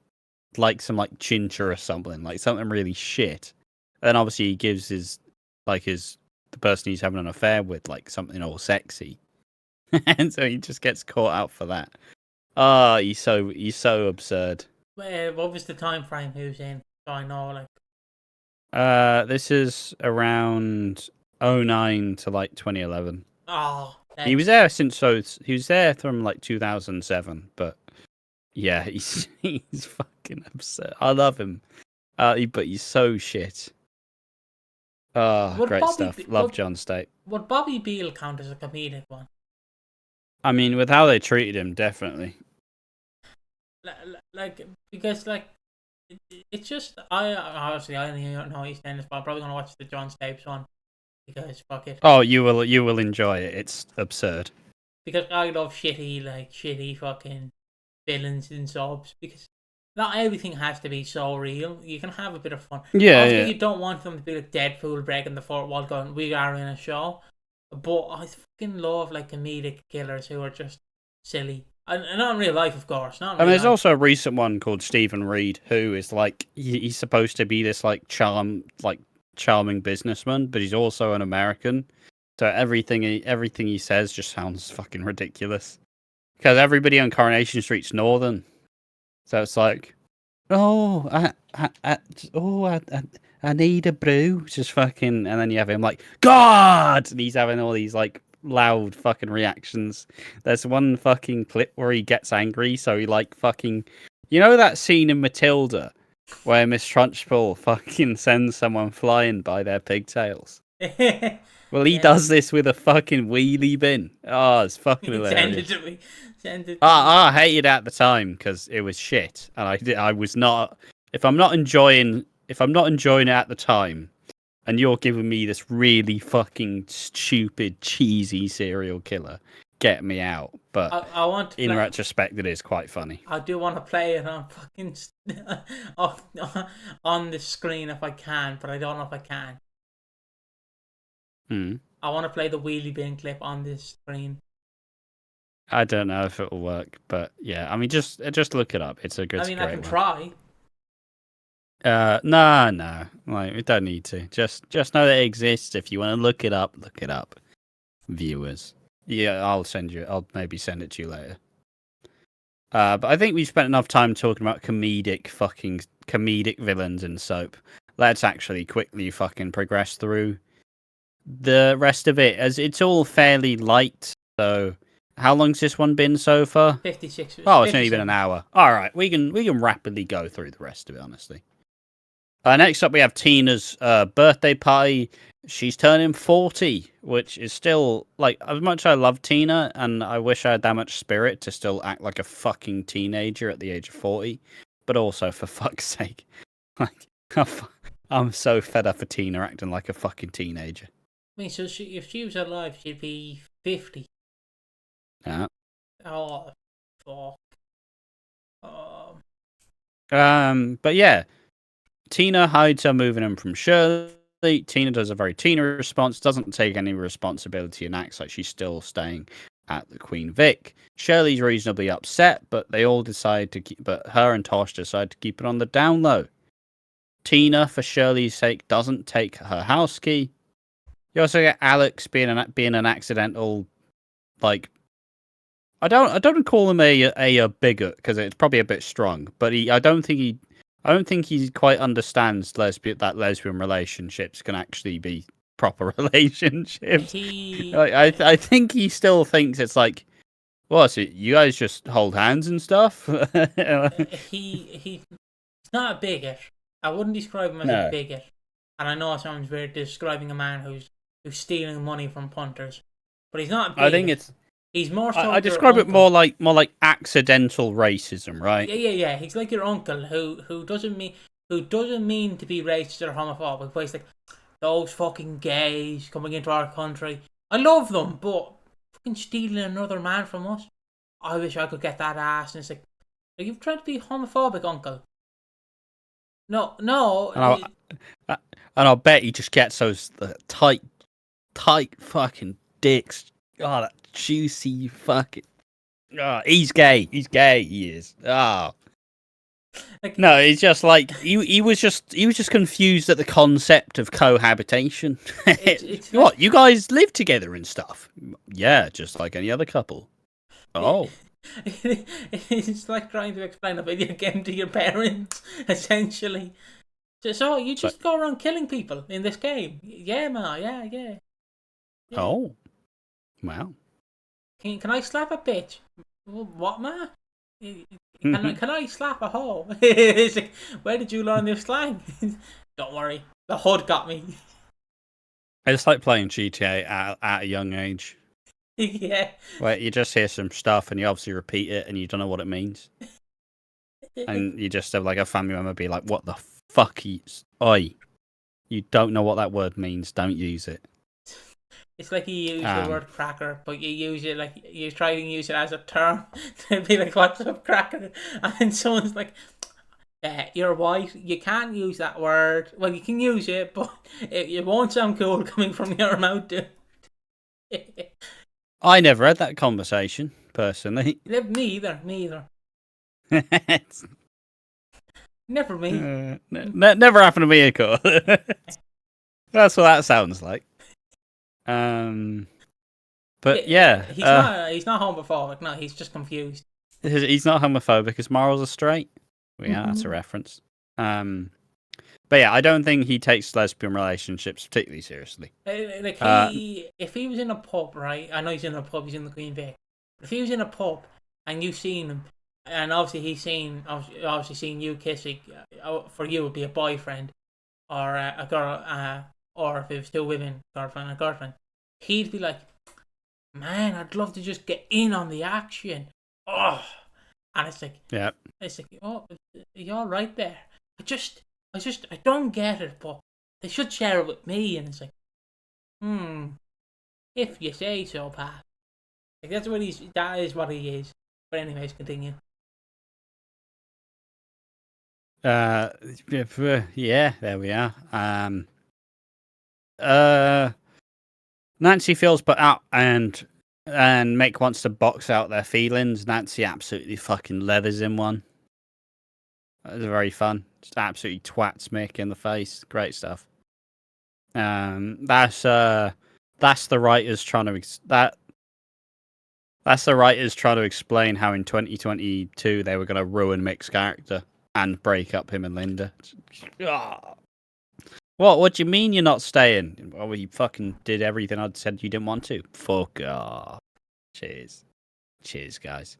some like chincha or something, like something really shit. And obviously he gives the person he's having an affair with like something all sexy. And so he just gets caught out for that. He's so absurd. What was the time frame he was in? So I know, this is around 2009 to like 2011. Oh, he was there he was there from like 2007, but yeah, he's fucking absurd. I love him, but he's so shit. Great stuff. Love John Stape. Would Bobby Beale count as a comedic one? I mean, with how they treated him, definitely. Because it's just I only know EastEnders, but I'm probably gonna watch the John Stapes one. Because fuck it. Oh, you will enjoy it. It's absurd. Because I love shitty fucking villains in soaps. Because not everything has to be so real. You can have a bit of fun. Yeah, Obviously, you don't want them to be like Deadpool breaking the fourth wall, going, "We are in a show." But I fucking love like comedic killers who are just silly. And not in real life, of course. Not in And real there's life. also a recent one called Stephen Reed, who is like he's supposed to be this like charming businessman, but he's also an American. So everything he says just sounds fucking ridiculous. Because everybody on Coronation Street's Northern, so it's like, oh, I need a brew, just fucking, and then you have him like, God, and he's having all these like loud fucking reactions. There's one fucking clip where he gets angry, so he like fucking, you know that scene in Matilda where Miss Trunchbull fucking sends someone flying by their pigtails. Well, he does this with a fucking wheelie bin. Oh, it's fucking hilarious. Send it to me. Send it to me. I hated it at the time because it was shit, and I was not. If I'm not enjoying it at the time, and you're giving me this really fucking stupid, cheesy serial killer, get me out. But I want to in play, retrospect, it is quite funny. I do want to play it on fucking on the screen if I can, but I don't know if I can. I want to play the wheelie bin clip on this screen. I don't know if it'll work, but yeah, I mean, just look it up. It's a good. I mean, I can try. No, like we don't need to. Just know that it exists. If you want to look it up, viewers. Yeah, I'll maybe send it to you later. But I think we've spent enough time talking about comedic villains in soap. Let's actually quickly fucking progress through the rest of it, as it's all fairly light. So, how long's this one been so far? 56. Oh, it's only been an hour. All right, we can rapidly go through the rest of it, honestly. Next up, we have Tina's birthday party. She's turning 40, which is still, like, as much as I love Tina, and I wish I had that much spirit to still act like a fucking teenager at the age of 40, but also, for fuck's sake, like, I'm so fed up of Tina acting like a fucking teenager. I mean, so if she was alive, she'd be 50. Yeah. Oh, fuck. But yeah, Tina hides her moving in from Shirley. Tina does a very Tina response, doesn't take any responsibility and acts like she's still staying at the Queen Vic. Shirley's reasonably upset, but they all decide to keep. But her and Tosh decide to keep it on the down low. Tina, for Shirley's sake, doesn't take her house key. You also get Alex being an accidental, like, I don't call him a bigot because it's probably a bit strong, but I don't think he quite understands that lesbian relationships can actually be proper relationships. I think he still thinks it's like, what, so you guys just hold hands and stuff? He's not a bigot. I wouldn't describe him as a bigot. And I know it sounds weird describing a man who's stealing money from punters, but he's not a bigot. I think he's more. So I describe it more like accidental racism, right? Yeah. He's like your uncle who doesn't mean to be racist or homophobic, but he's like, those fucking gays coming into our country. I love them, but fucking stealing another man from us. I wish I could get that ass. And it's like, are you trying to be homophobic, uncle? No. And I'll bet he just gets those tight fucking dicks. Oh, that juicy fucking. Oh, he's gay. He's gay. He is. Oh. No, it's just like he was just confused at the concept of cohabitation. It's what, you guys live together and stuff? Yeah, just like any other couple. Oh. It's like trying to explain a video game to your parents, essentially. So you just go around killing people in this game? Yeah, ma. Yeah. Oh. Wow. Can I slap a bitch? What, ma? Can I slap a hoe? Like, where did you learn this slang? Don't worry, the HUD got me. It's like playing GTA at a young age. Yeah. Where you just hear some stuff and you obviously repeat it and you don't know what it means. And you just have like a family member be like, what the fuck oi, you don't know what that word means, don't use it. It's like you use the word cracker, but you use it like you try to use it as a term. To be like, what's up, cracker? And then someone's like, you're white, you can't use that word. Well, you can use it, but it won't sound cool coming from your mouth, dude. I never had that conversation. personally. Me either. Never me. Never happened to me, of course. That's what that sounds like. But yeah, he's not homophobic. No, he's just confused. he's not homophobic. His morals are straight. Well, yeah, that's a reference. But yeah, I don't think he takes lesbian relationships particularly seriously. Like if he was in a pub, right? I know he's in a pub. He's in the Queen Vic. But if he was in a pub and you've seen him, and obviously he's obviously seen you kissing, for you it would be a boyfriend or a girl, or if it was two women, girlfriend and girlfriend, he'd be like, "Man, I'd love to just get in on the action." Oh, and it's like, oh, are you all right there? I don't get it, but they should share it with me. And it's like, if you say so, Pat. Like that is what he is. But anyways, continue. Yeah, there we are. Nancy feels put out, and Mick wants to box out their feelings. Nancy absolutely fucking leathers him one. That was very fun. Just absolutely twats Mick in the face. Great stuff. That's the writers trying to that's the writers trying to explain how in 2022 they were going to ruin Mick's character and break up him and Linda. What do you mean you're not staying? Well, you fucking did everything I'd said you didn't want to. Fuck off. Cheers, guys.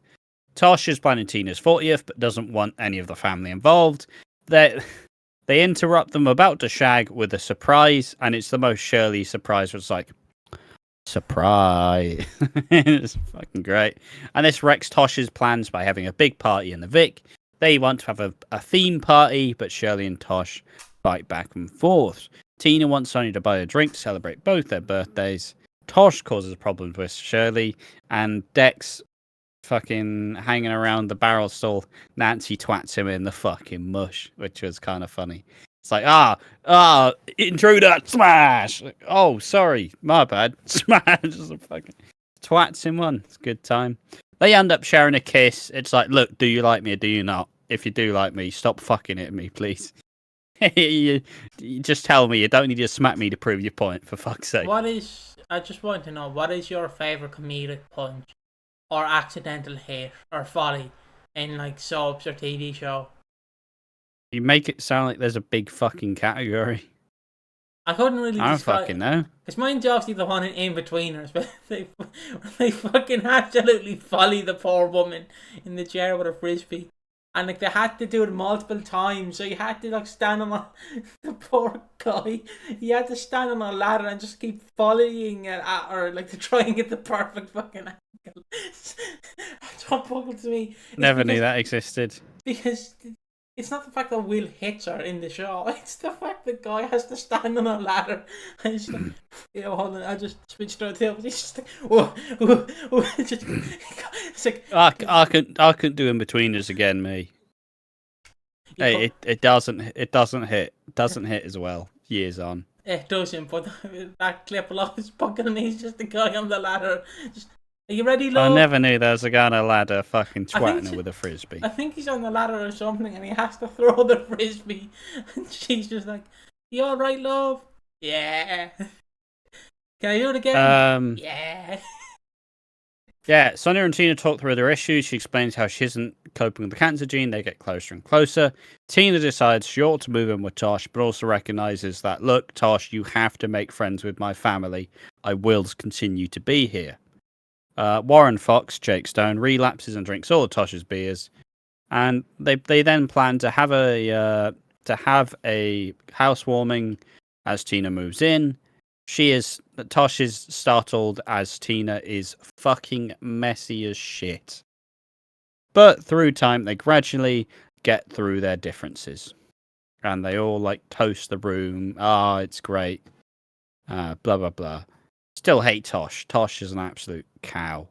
Tosh is planning Tina's 40th, but doesn't want any of the family involved. They interrupt them about to shag with a surprise, and it's the most Shirley surprise. It's like, surprise. It's fucking great. And this wrecks Tosh's plans by having a big party in the Vic. They want to have a theme party, but Shirley and Tosh fight back and forth. Tina wants Sonia to buy a drink to celebrate both their birthdays. Tosh causes problems with Shirley, and Dex fucking hanging around the barrel stall. Nancy twats him in the fucking mush, which was kind of funny. It's like, intruder, smash! Like, oh, sorry, my bad. Smash! Just fucking twats him one. It's a good time. They end up sharing a kiss. It's like, look, do you like me or do you not? If you do like me, stop fucking at me, please. you just tell me. You don't need to smack me to prove your point, for fuck's sake. I just want to know, what is your favourite comedic punch or accidental hit or folly in like soaps or TV show? You make it sound like there's a big fucking category. I couldn't really I don't fucking know. Because mine's obviously the one in betweeners, but they fucking absolutely folly the poor woman in the chair with a frisbee. And like they had to do it multiple times, so you had to like stand on the poor guy. You had to stand on a ladder and just keep following it at her, like to try and get the perfect fucking angle. Don't buckle to me. Never knew that existed. Because it's not the fact that Will hits her in the show. It's the fact that guy has to stand on a ladder and he's like, hold on, I just switched to the other. He's just like, whoa. It's like, I couldn't do in betweeners again, me. Hey, it doesn't hit as well. Years on. It doesn't, but that clip will always buckle and he's just the guy on the ladder. Just, are you ready, love? I never knew there was a guy on a ladder fucking twatting her with a frisbee. I think he's on the ladder or something and he has to throw the frisbee. And she's just like, you alright, love? Yeah. Can I do it again? Yeah. Yeah, Sonia and Tina talk through their issues. She explains how she isn't coping with the cancer gene. They get closer and closer. Tina decides she ought to move in with Tosh, but also recognizes that, look, Tosh, you have to make friends with my family. I will continue to be here. Warren Fox, Jake Stone, relapses and drinks all of Tosh's beers, and they then plan to have a housewarming as Tina moves in. Tosh is startled as Tina is fucking messy as shit. But through time, they gradually get through their differences, and they all like toast the room. It's great. Blah blah blah. Still hate Tosh. Tosh is an absolute cow.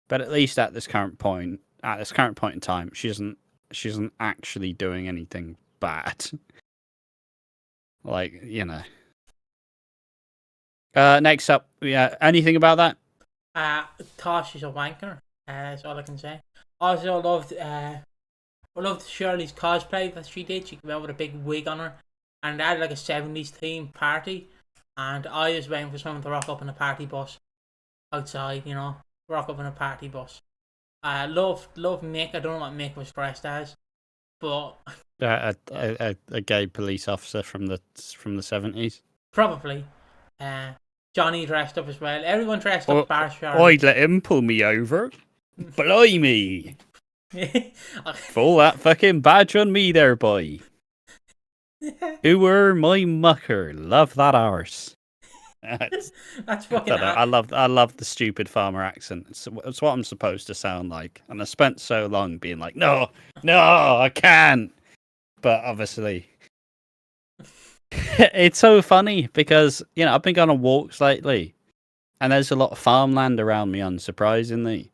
But at least at this current point in time, she isn't actually doing anything bad. Like, you know. Next up, anything about that? Tosh is a wanker. That's all I can say. Also, I loved Shirley's cosplay that she did. She came out with a big wig on her, and they had like a 70s themed party. And I was waiting for someone to rock up in a party bus outside, rock up in a party bus. Love Mick. I don't know what Mick was dressed as, but A gay police officer from the 70s. probably. Johnny dressed up as well. Everyone dressed up bar Shirley. I'd let him pull me over. Blimey. Pull that fucking badge on me there, boy. Who were my mucker? Love that arse. That's fucking. I love the stupid farmer accent. It's what I'm supposed to sound like, and I spent so long being like, no, I can't. But obviously, it's so funny because I've been going on walks lately, and there's a lot of farmland around me, unsurprisingly.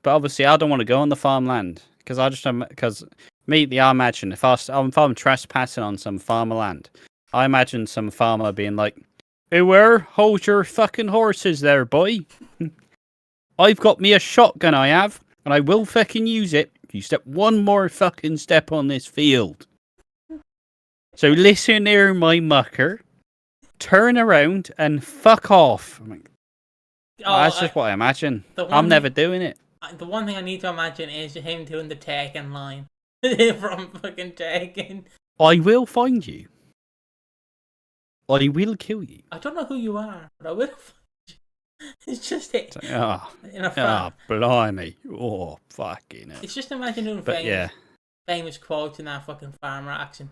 But obviously, I don't want to go on the farmland because I imagine if I'm trespassing on some farmland, I imagine some farmer being like, "Hey, hold your fucking horses there, boy. I've got me a shotgun, I have, and I will fucking use it if you step one more fucking step on this field. So listen here, my mucker. Turn around and fuck off." I'm like, that's just what I imagine. I'm never doing it. The one thing I need to imagine is him doing the Taken line from fucking Taken. I will find you. I will kill you. I don't know who you are, but I will find you. It's just it. In a farm. Oh, blimey. Oh, fucking hell. It's just imagining famous quotes in that fucking farmer accent.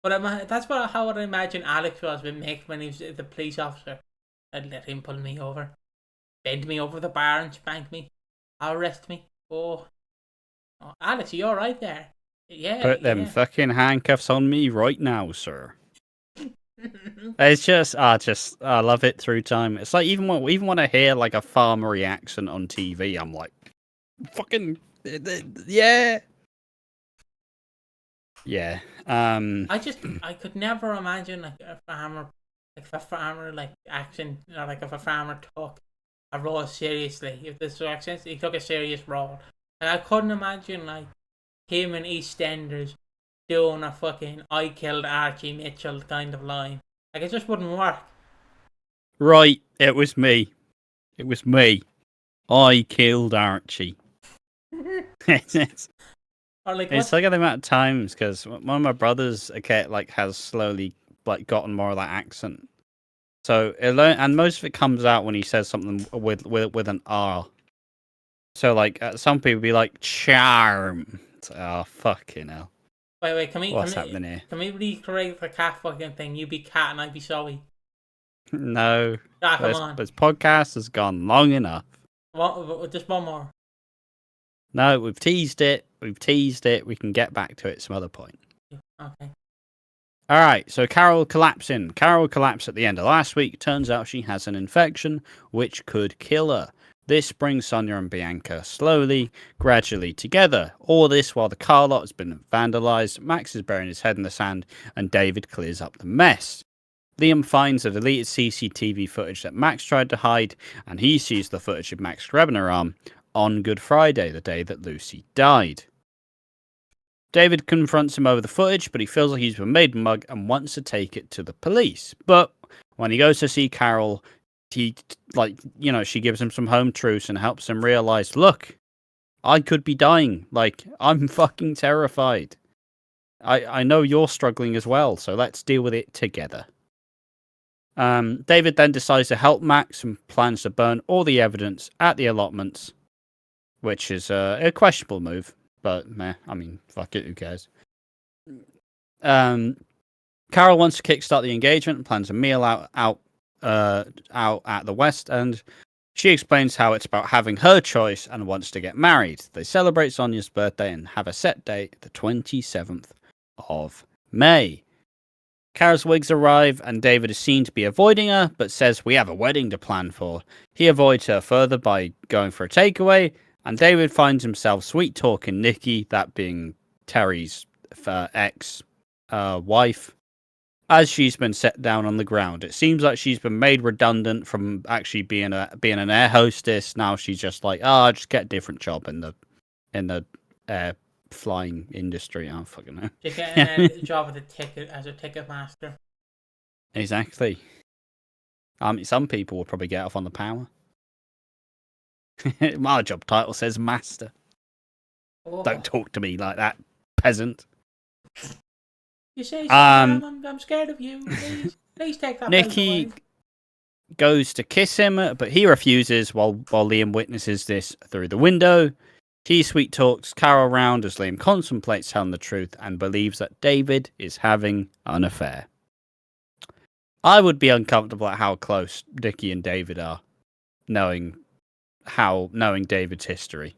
But that's how I imagine Alex was with Mick when he was the police officer. I'd let him pull me over, bend me over the bar and spank me, arrest me. Oh Alex, are you alright there? Yeah. Put them fucking handcuffs on me right now, sir. It's just, I love it through time. It's like even when I hear like a farmery accent on TV, I'm like, fucking yeah. Yeah. I could never imagine like a farmer accent, or like if a farmer took a role seriously. If this makes sense, he took a serious role, and I couldn't imagine like him in EastEnders doing a fucking "I killed Archie Mitchell" kind of line. Like it just wouldn't work. Right, it was me. I killed Archie. It's like the amount of times because one of my brothers, has slowly gotten more of that accent. So and most of it comes out when he says something with an R. So some people be like charm. It's like, oh fucking hell. Wait, what's happening here? Can we recreate the cat fucking thing? You be cat and I be sorry. No. Come on. This podcast has gone long enough. Just one more. No, we've teased it. We can get back to it some other point. Okay. Alright, so Carol collapsing. Carol collapsed at the end of last week. Turns out she has an infection, which could kill her. This brings Sonia and Bianca gradually together. All this while the car lot has been vandalised, Max is burying his head in the sand, and David clears up the mess. Liam finds the deleted CCTV footage that Max tried to hide, and he sees the footage of Max grabbing her arm on Good Friday, the day that Lucy died. David confronts him over the footage, but he feels like he's been made a mug and wants to take it to the police. But when he goes to see Carol, she gives him some home truths and helps him realize, look, I could be dying. I'm fucking terrified. I know you're struggling as well, so let's deal with it together. David then decides to help Max and plans to burn all the evidence at the allotments, which is a questionable move, but fuck it, who cares? Carol wants to kickstart the engagement and plans a meal out at the West End. She explains how it's about having her choice and wants to get married. They celebrate Sonia's birthday and have a set date, the 27th of May. Carol's wigs arrive and David is seen to be avoiding her, but says we have a wedding to plan for. He avoids her further by going for a takeaway, and David finds himself sweet-talking Nikki, that being Terry's ex-wife. as she's been set down on the ground. It seems like she's been made redundant from actually being an air hostess. Now she's just like, oh, just get a different job in the air flying industry. I don't fucking know. She's getting a job as a ticket master. Exactly. Some people will probably get off on the power. My job title says master. Oh. Don't talk to me like that, peasant. You say, I'm scared of you. Please take that. Nikki goes to kiss him, but he refuses while Liam witnesses this through the window. He sweet talks Carol round as Liam contemplates telling the truth and believes that David is having an affair. I would be uncomfortable at how close Nikki and David are, knowing David's history.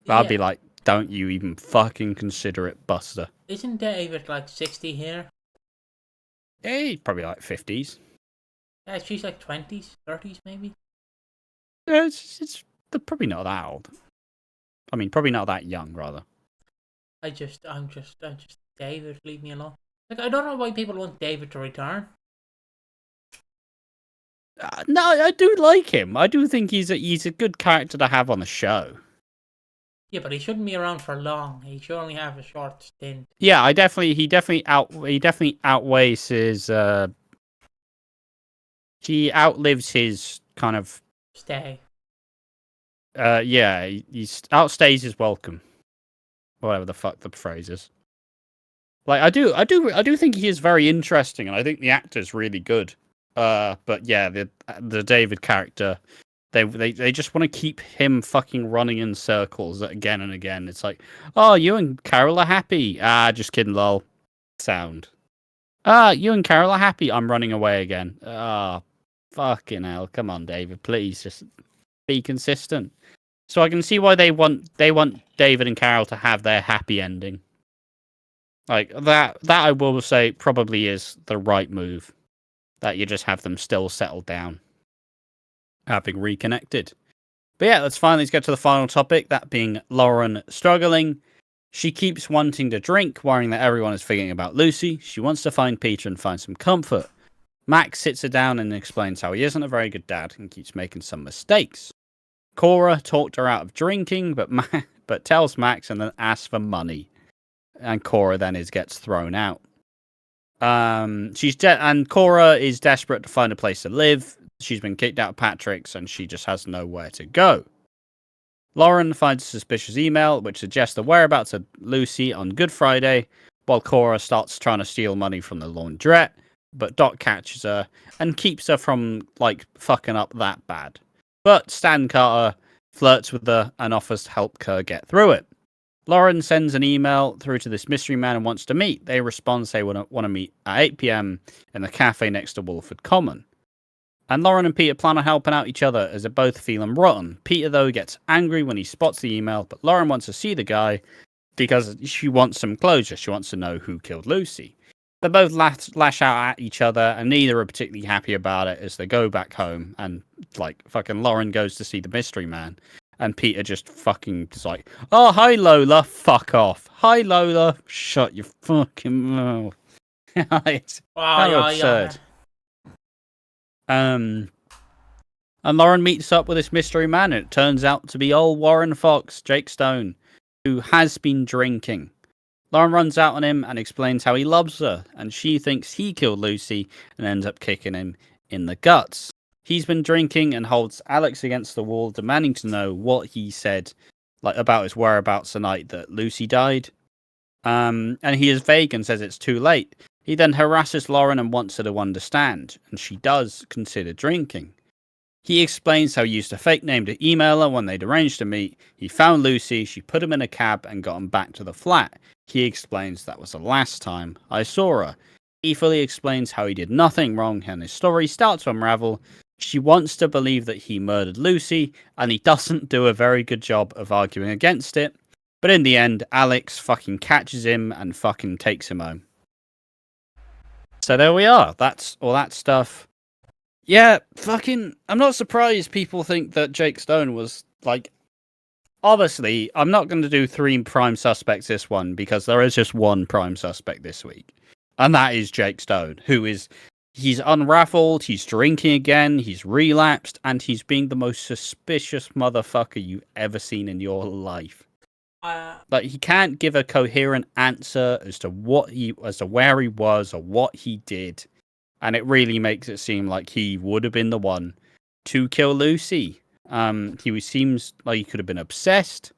I'd be like, don't you even fucking consider it, Buster. Isn't David like 60 here? Yeah, he's probably like 50s. Yeah, she's like 20s, 30s maybe. Yeah, it's probably not that old. I mean, probably not that young, rather. I'm just David, leave me alone. Like, I don't know why people want David to return. No, I do like him. I do think he's a good character to have on the show. Yeah, but he shouldn't be around for long. He should only have a short stint. Yeah, he definitely outweighs his. He outlives his kind of stay. Yeah, he outstays his welcome. Whatever the fuck the phrase is. Like I do think he is very interesting, and I think the actor's really good. But yeah, the David character. They just want to keep him fucking running in circles again and again. It's like, oh, you and Carol are happy. Ah, just kidding, lol. Sound. Ah, you and Carol are happy. I'm running away again. Ah, fucking hell. Come on, David. Please just be consistent. So I can see why they want David and Carol to have their happy ending. Like that I will say probably is the right move. That you just have them still settled down. Having reconnected. But yeah, let's finally get to the final topic, that being Lauren struggling. She keeps wanting to drink, worrying that everyone is forgetting about Lucy. She wants to find Peter and find some comfort. Max sits her down and explains how he isn't a very good dad and keeps making some mistakes. Cora talked her out of drinking, but tells Max and then asks for money. And Cora then gets thrown out. And Cora is desperate to find a place to live. She's been kicked out of Patrick's and she just has nowhere to go. Lauren finds a suspicious email which suggests the whereabouts of Lucy on Good Friday, while Cora starts trying to steal money from the laundrette, but Doc catches her and keeps her from, like, fucking up that bad. But Stan Carter flirts with her and offers to help her get through it. Lauren sends an email through to this mystery man and wants to meet. They respond, say want to meet at 8 p.m. in the cafe next to Wolford Common. And Lauren and Peter plan on helping out each other as they're both feeling rotten. Peter, though, gets angry when he spots the email, but Lauren wants to see the guy because she wants some closure. She wants to know who killed Lucy. They both lash out at each other, and neither are particularly happy about it as they go back home. And, like, fucking Lauren goes to see the mystery man. And Peter just fucking is like, oh, hi, Lola, fuck off. Hi, Lola, shut your fucking mouth. It's absurd. And Lauren meets up with this mystery man, and it turns out to be old Warren Fox, Jake Stone, who has been drinking. Lauren runs out on him and explains how he loves her, and she thinks he killed Lucy and ends up kicking him in the guts. He's been drinking and holds Alex against the wall, demanding to know what he said, like, about his whereabouts the night that Lucy died. And he is vague and says it's too late. He then harasses Lauren and wants her to understand, and she does consider drinking. He explains how he used a fake name to email her when they'd arranged to meet. He found Lucy, she put him in a cab and got him back to the flat. He explains that was the last time I saw her. He fully explains how he did nothing wrong, and his story starts to unravel. She wants to believe that he murdered Lucy, and he doesn't do a very good job of arguing against it. But in the end, Alex fucking catches him and fucking takes him home. So there we are. That's all that stuff. Yeah, fucking, I'm not surprised people think that Jake Stone was, like, obviously, I'm not going to do 3 prime suspects this one, because there is just one prime suspect this week. And that is Jake Stone, he's unraveled, he's drinking again, he's relapsed, and he's being the most suspicious motherfucker you've ever seen in your life. Like, he can't give a coherent answer as to where he was or what he did. And it really makes it seem like he would have been the one to kill Lucy. He seems like he could have been obsessed.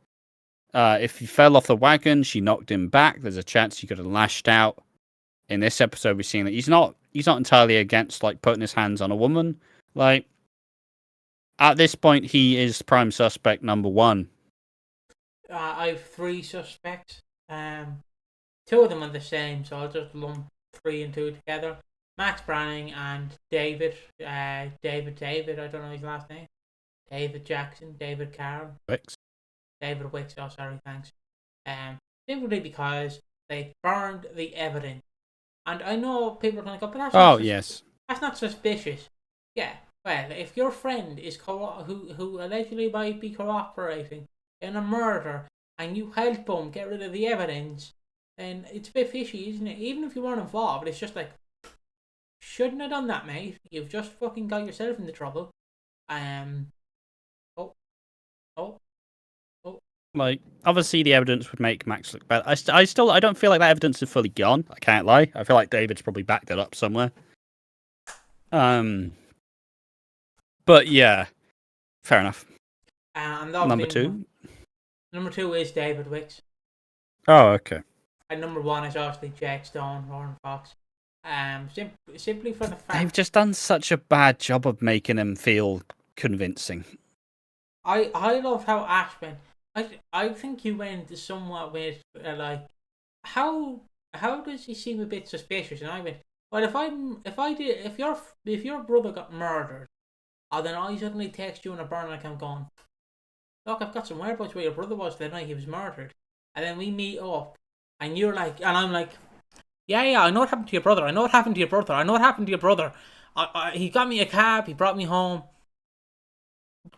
If he fell off the wagon, she knocked him back. There's a chance he could have lashed out. In this episode, we're seeing that he's not entirely against like putting his hands on a woman. Like, at this point, he is prime suspect number one. I have 3 suspects. 2 of them are the same, so I'll just lump 3 and 2 together. Max Branning and David. David. I don't know his last name. David Jackson. David Carroll. Wicks. David Wicks. Oh, sorry. Thanks. Simply because they burned the evidence. And I know people are going to go, but that's not suspicious. Yeah, well, if your friend is who allegedly might be cooperating in a murder and you help him get rid of the evidence, then it's a bit fishy, isn't it? Even if you weren't involved, it's just like, shouldn't have done that, mate. You've just fucking got yourself into trouble. Like, obviously the evidence would make Max look better. I don't feel like that evidence is fully gone. I can't lie. I feel like David's probably backed it up somewhere. But yeah, fair enough. Number 2? Number 2 is David Wicks. Oh, okay. And number 1 is obviously Jake Stone, Warren Fox. Simply for the fact they've just done such a bad job of making him feel convincing. I love how Ash went. I think you went somewhat with like, how does he seem a bit suspicious? And I went, well, if your brother got murdered, and then I suddenly text you in a burner account going, look, I've got some whereabouts where your brother was the night he was murdered, and then we meet up, and you're like, and I'm like, yeah, I know what happened to your brother. He got me a cab. He brought me home.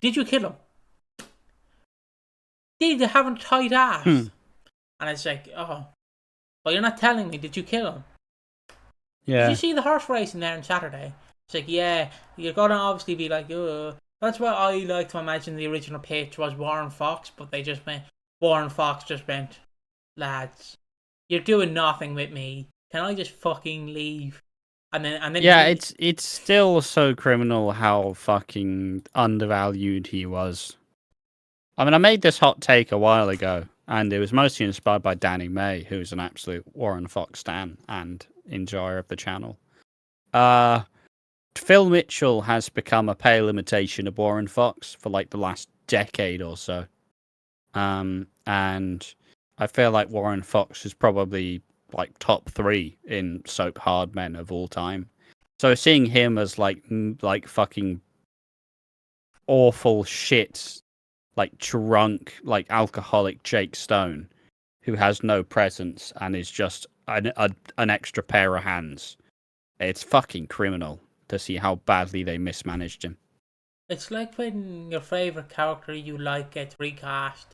Did you kill him? Did you have a tight ass? And it's like, oh, well, you're not telling me. Did you kill him? Yeah. Did you see the horse racing there on Saturday? It's like, yeah, you're gonna obviously be like, that's why I like to imagine the original pitch was Warren Fox, but Warren Fox just went, lads, you're doing nothing with me. Can I just fucking leave? And then yeah, it's still so criminal how fucking undervalued he was. I mean, I made this hot take a while ago, and it was mostly inspired by Danny May, who's an absolute Warren Fox stan and enjoyer of the channel. Phil Mitchell has become a pale imitation of Warren Fox for like the last decade or so. And I feel like Warren Fox is probably like top 3 in soap hard men of all time. So seeing him as like fucking awful shit, like drunk, like alcoholic Jake Stone, who has no presence and is just an extra pair of hands. It's fucking criminal to see how badly they mismanaged him. It's like when your favourite character you like gets recast.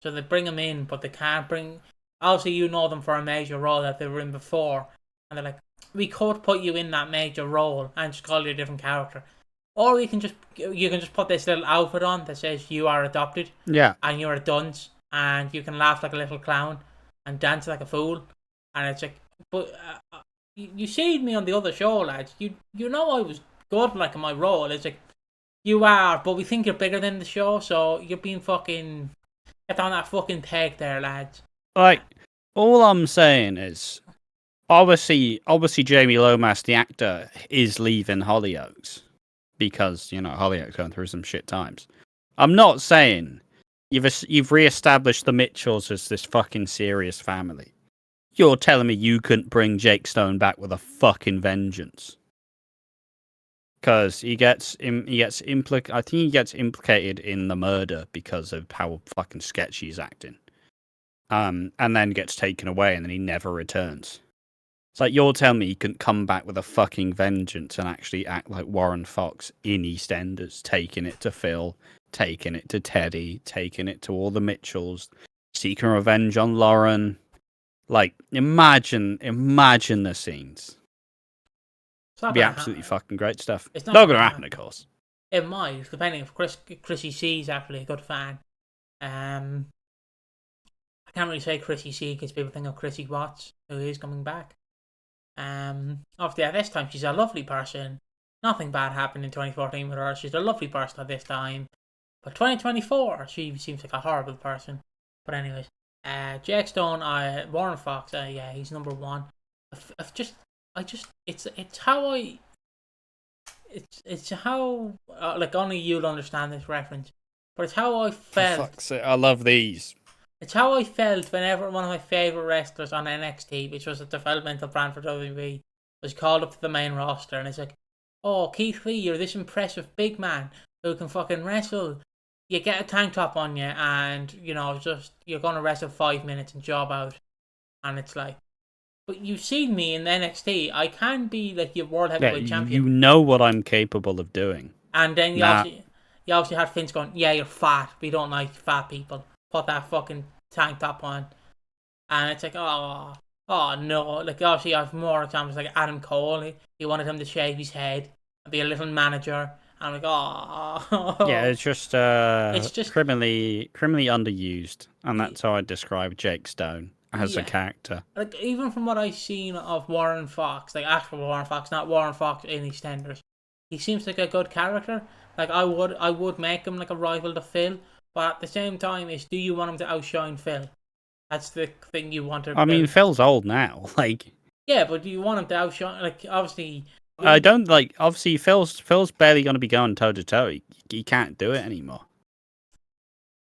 So they bring him in, but they can't bring... Obviously, you know them for a major role that they were in before. And they're like, we could put you in that major role and just call you a different character. Or you can just put this little outfit on that says you are adopted. Yeah. And you're a dunce. And you can laugh like a little clown and dance like a fool. And it's like, but you seen me on the other show, lads. You know I was good like in my role. It's like, you are, but we think you're bigger than the show, so you're being fucking... Get on that fucking peg there, lads. Like, all I'm saying is, obviously Jamie Lomas, the actor, is leaving Hollyoaks because, Hollyoaks going through some shit times. I'm not saying you've re-established the Mitchells as this fucking serious family. You're telling me you couldn't bring Jake Stone back with a fucking vengeance? Because he gets implicated in the murder because of how fucking sketchy he's acting. And then gets taken away and then he never returns. It's like, you're telling me he couldn't come back with a fucking vengeance and actually act like Warren Fox in EastEnders, taking it to Phil, taking it to Teddy, taking it to all the Mitchells, seeking revenge on Lauren. Like, imagine the scenes. It's not It'd be gonna absolutely happen. fucking great stuff. It's Not not going to gonna happen, happen. of course. It might, depending if Chrissy C is actually a good fan. I can't really say Chrissy C because people think of Chrissy Watts, who is coming back. Obviously at this time she's a lovely person. Nothing bad happened in 2014 with her. She's a lovely person at this time. But 2024, she seems like a horrible person. But anyways, Jake Stone, Warren Fox, yeah, he's number one. It's how like only you'll understand this reference. But it's how I felt. For fuck's sake, I love these. It's how I felt whenever one of my favourite wrestlers on NXT, which was a developmental brand for WWE, was called up to the main roster, and it's like, oh, Keith Lee, you're this impressive big man who can fucking wrestle. You get a tank top on you, and, you know, just, you're going to wrestle 5 minutes and job out. And it's like, but you've seen me in NXT, I can be like your world heavyweight champion. You know what I'm capable of doing. And then you obviously had Vince going, yeah, you're fat, we don't like fat people. Put that fucking tank top on. And it's like, oh no. Like, obviously, I have more examples like Adam Cole. He wanted him to shave his head and be a little manager. And I'm like, oh. Yeah, it's just criminally underused. And that's how I describe Jake Stone as a character. Like, even from what I've seen of Warren Fox, like actual Warren Fox, not Warren Fox in EastEnders, he seems like a good character. Like, I would make him like a rival to Phil. But at the same time, do you want him to outshine Phil? That's the thing you want to. I mean, Phil's old now. Like, yeah, but do you want him to outshine? Like, obviously, I don't like. Obviously, Phil's barely going to be going toe to toe. He can't do it anymore.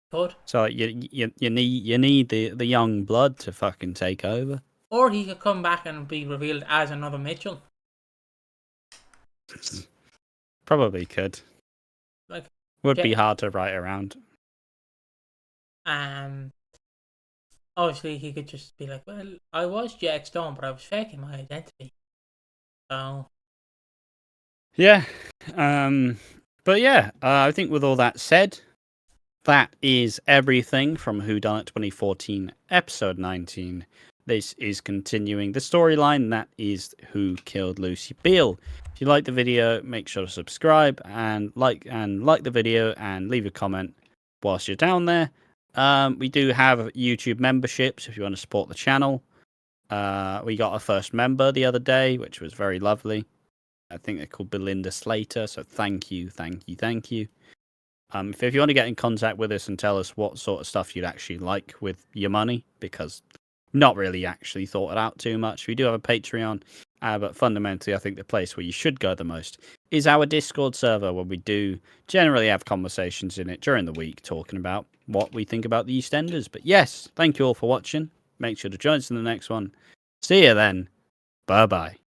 Good. So you need the young blood to fucking take over. Or he could come back and be revealed as another Mitchell. Probably could. Like, would be hard to write around. Obviously he could just be like, well, I was Jack Stone, but I was faking my identity. So yeah, but yeah, I think with all that said, that is everything from WHODUNNIT 2014 episode 19. This is continuing the storyline, that is Who Killed Lucy Beale. If you like the video, make sure to subscribe and like the video and leave a comment whilst you're down there. We do have YouTube memberships if you want to support the channel. We got our first member the other day, which was very lovely. I think they're called Belinda Slater, so thank you. If you want to get in contact with us and tell us what sort of stuff you'd actually like with your money, because not really actually thought it out too much. We do have a Patreon, but fundamentally I think the place where you should go the most is our Discord server, where we do generally have conversations in it during the week talking about what we think about the EastEnders. But yes, thank you all for watching. Make sure to join us in the next one. See you then. Bye-bye.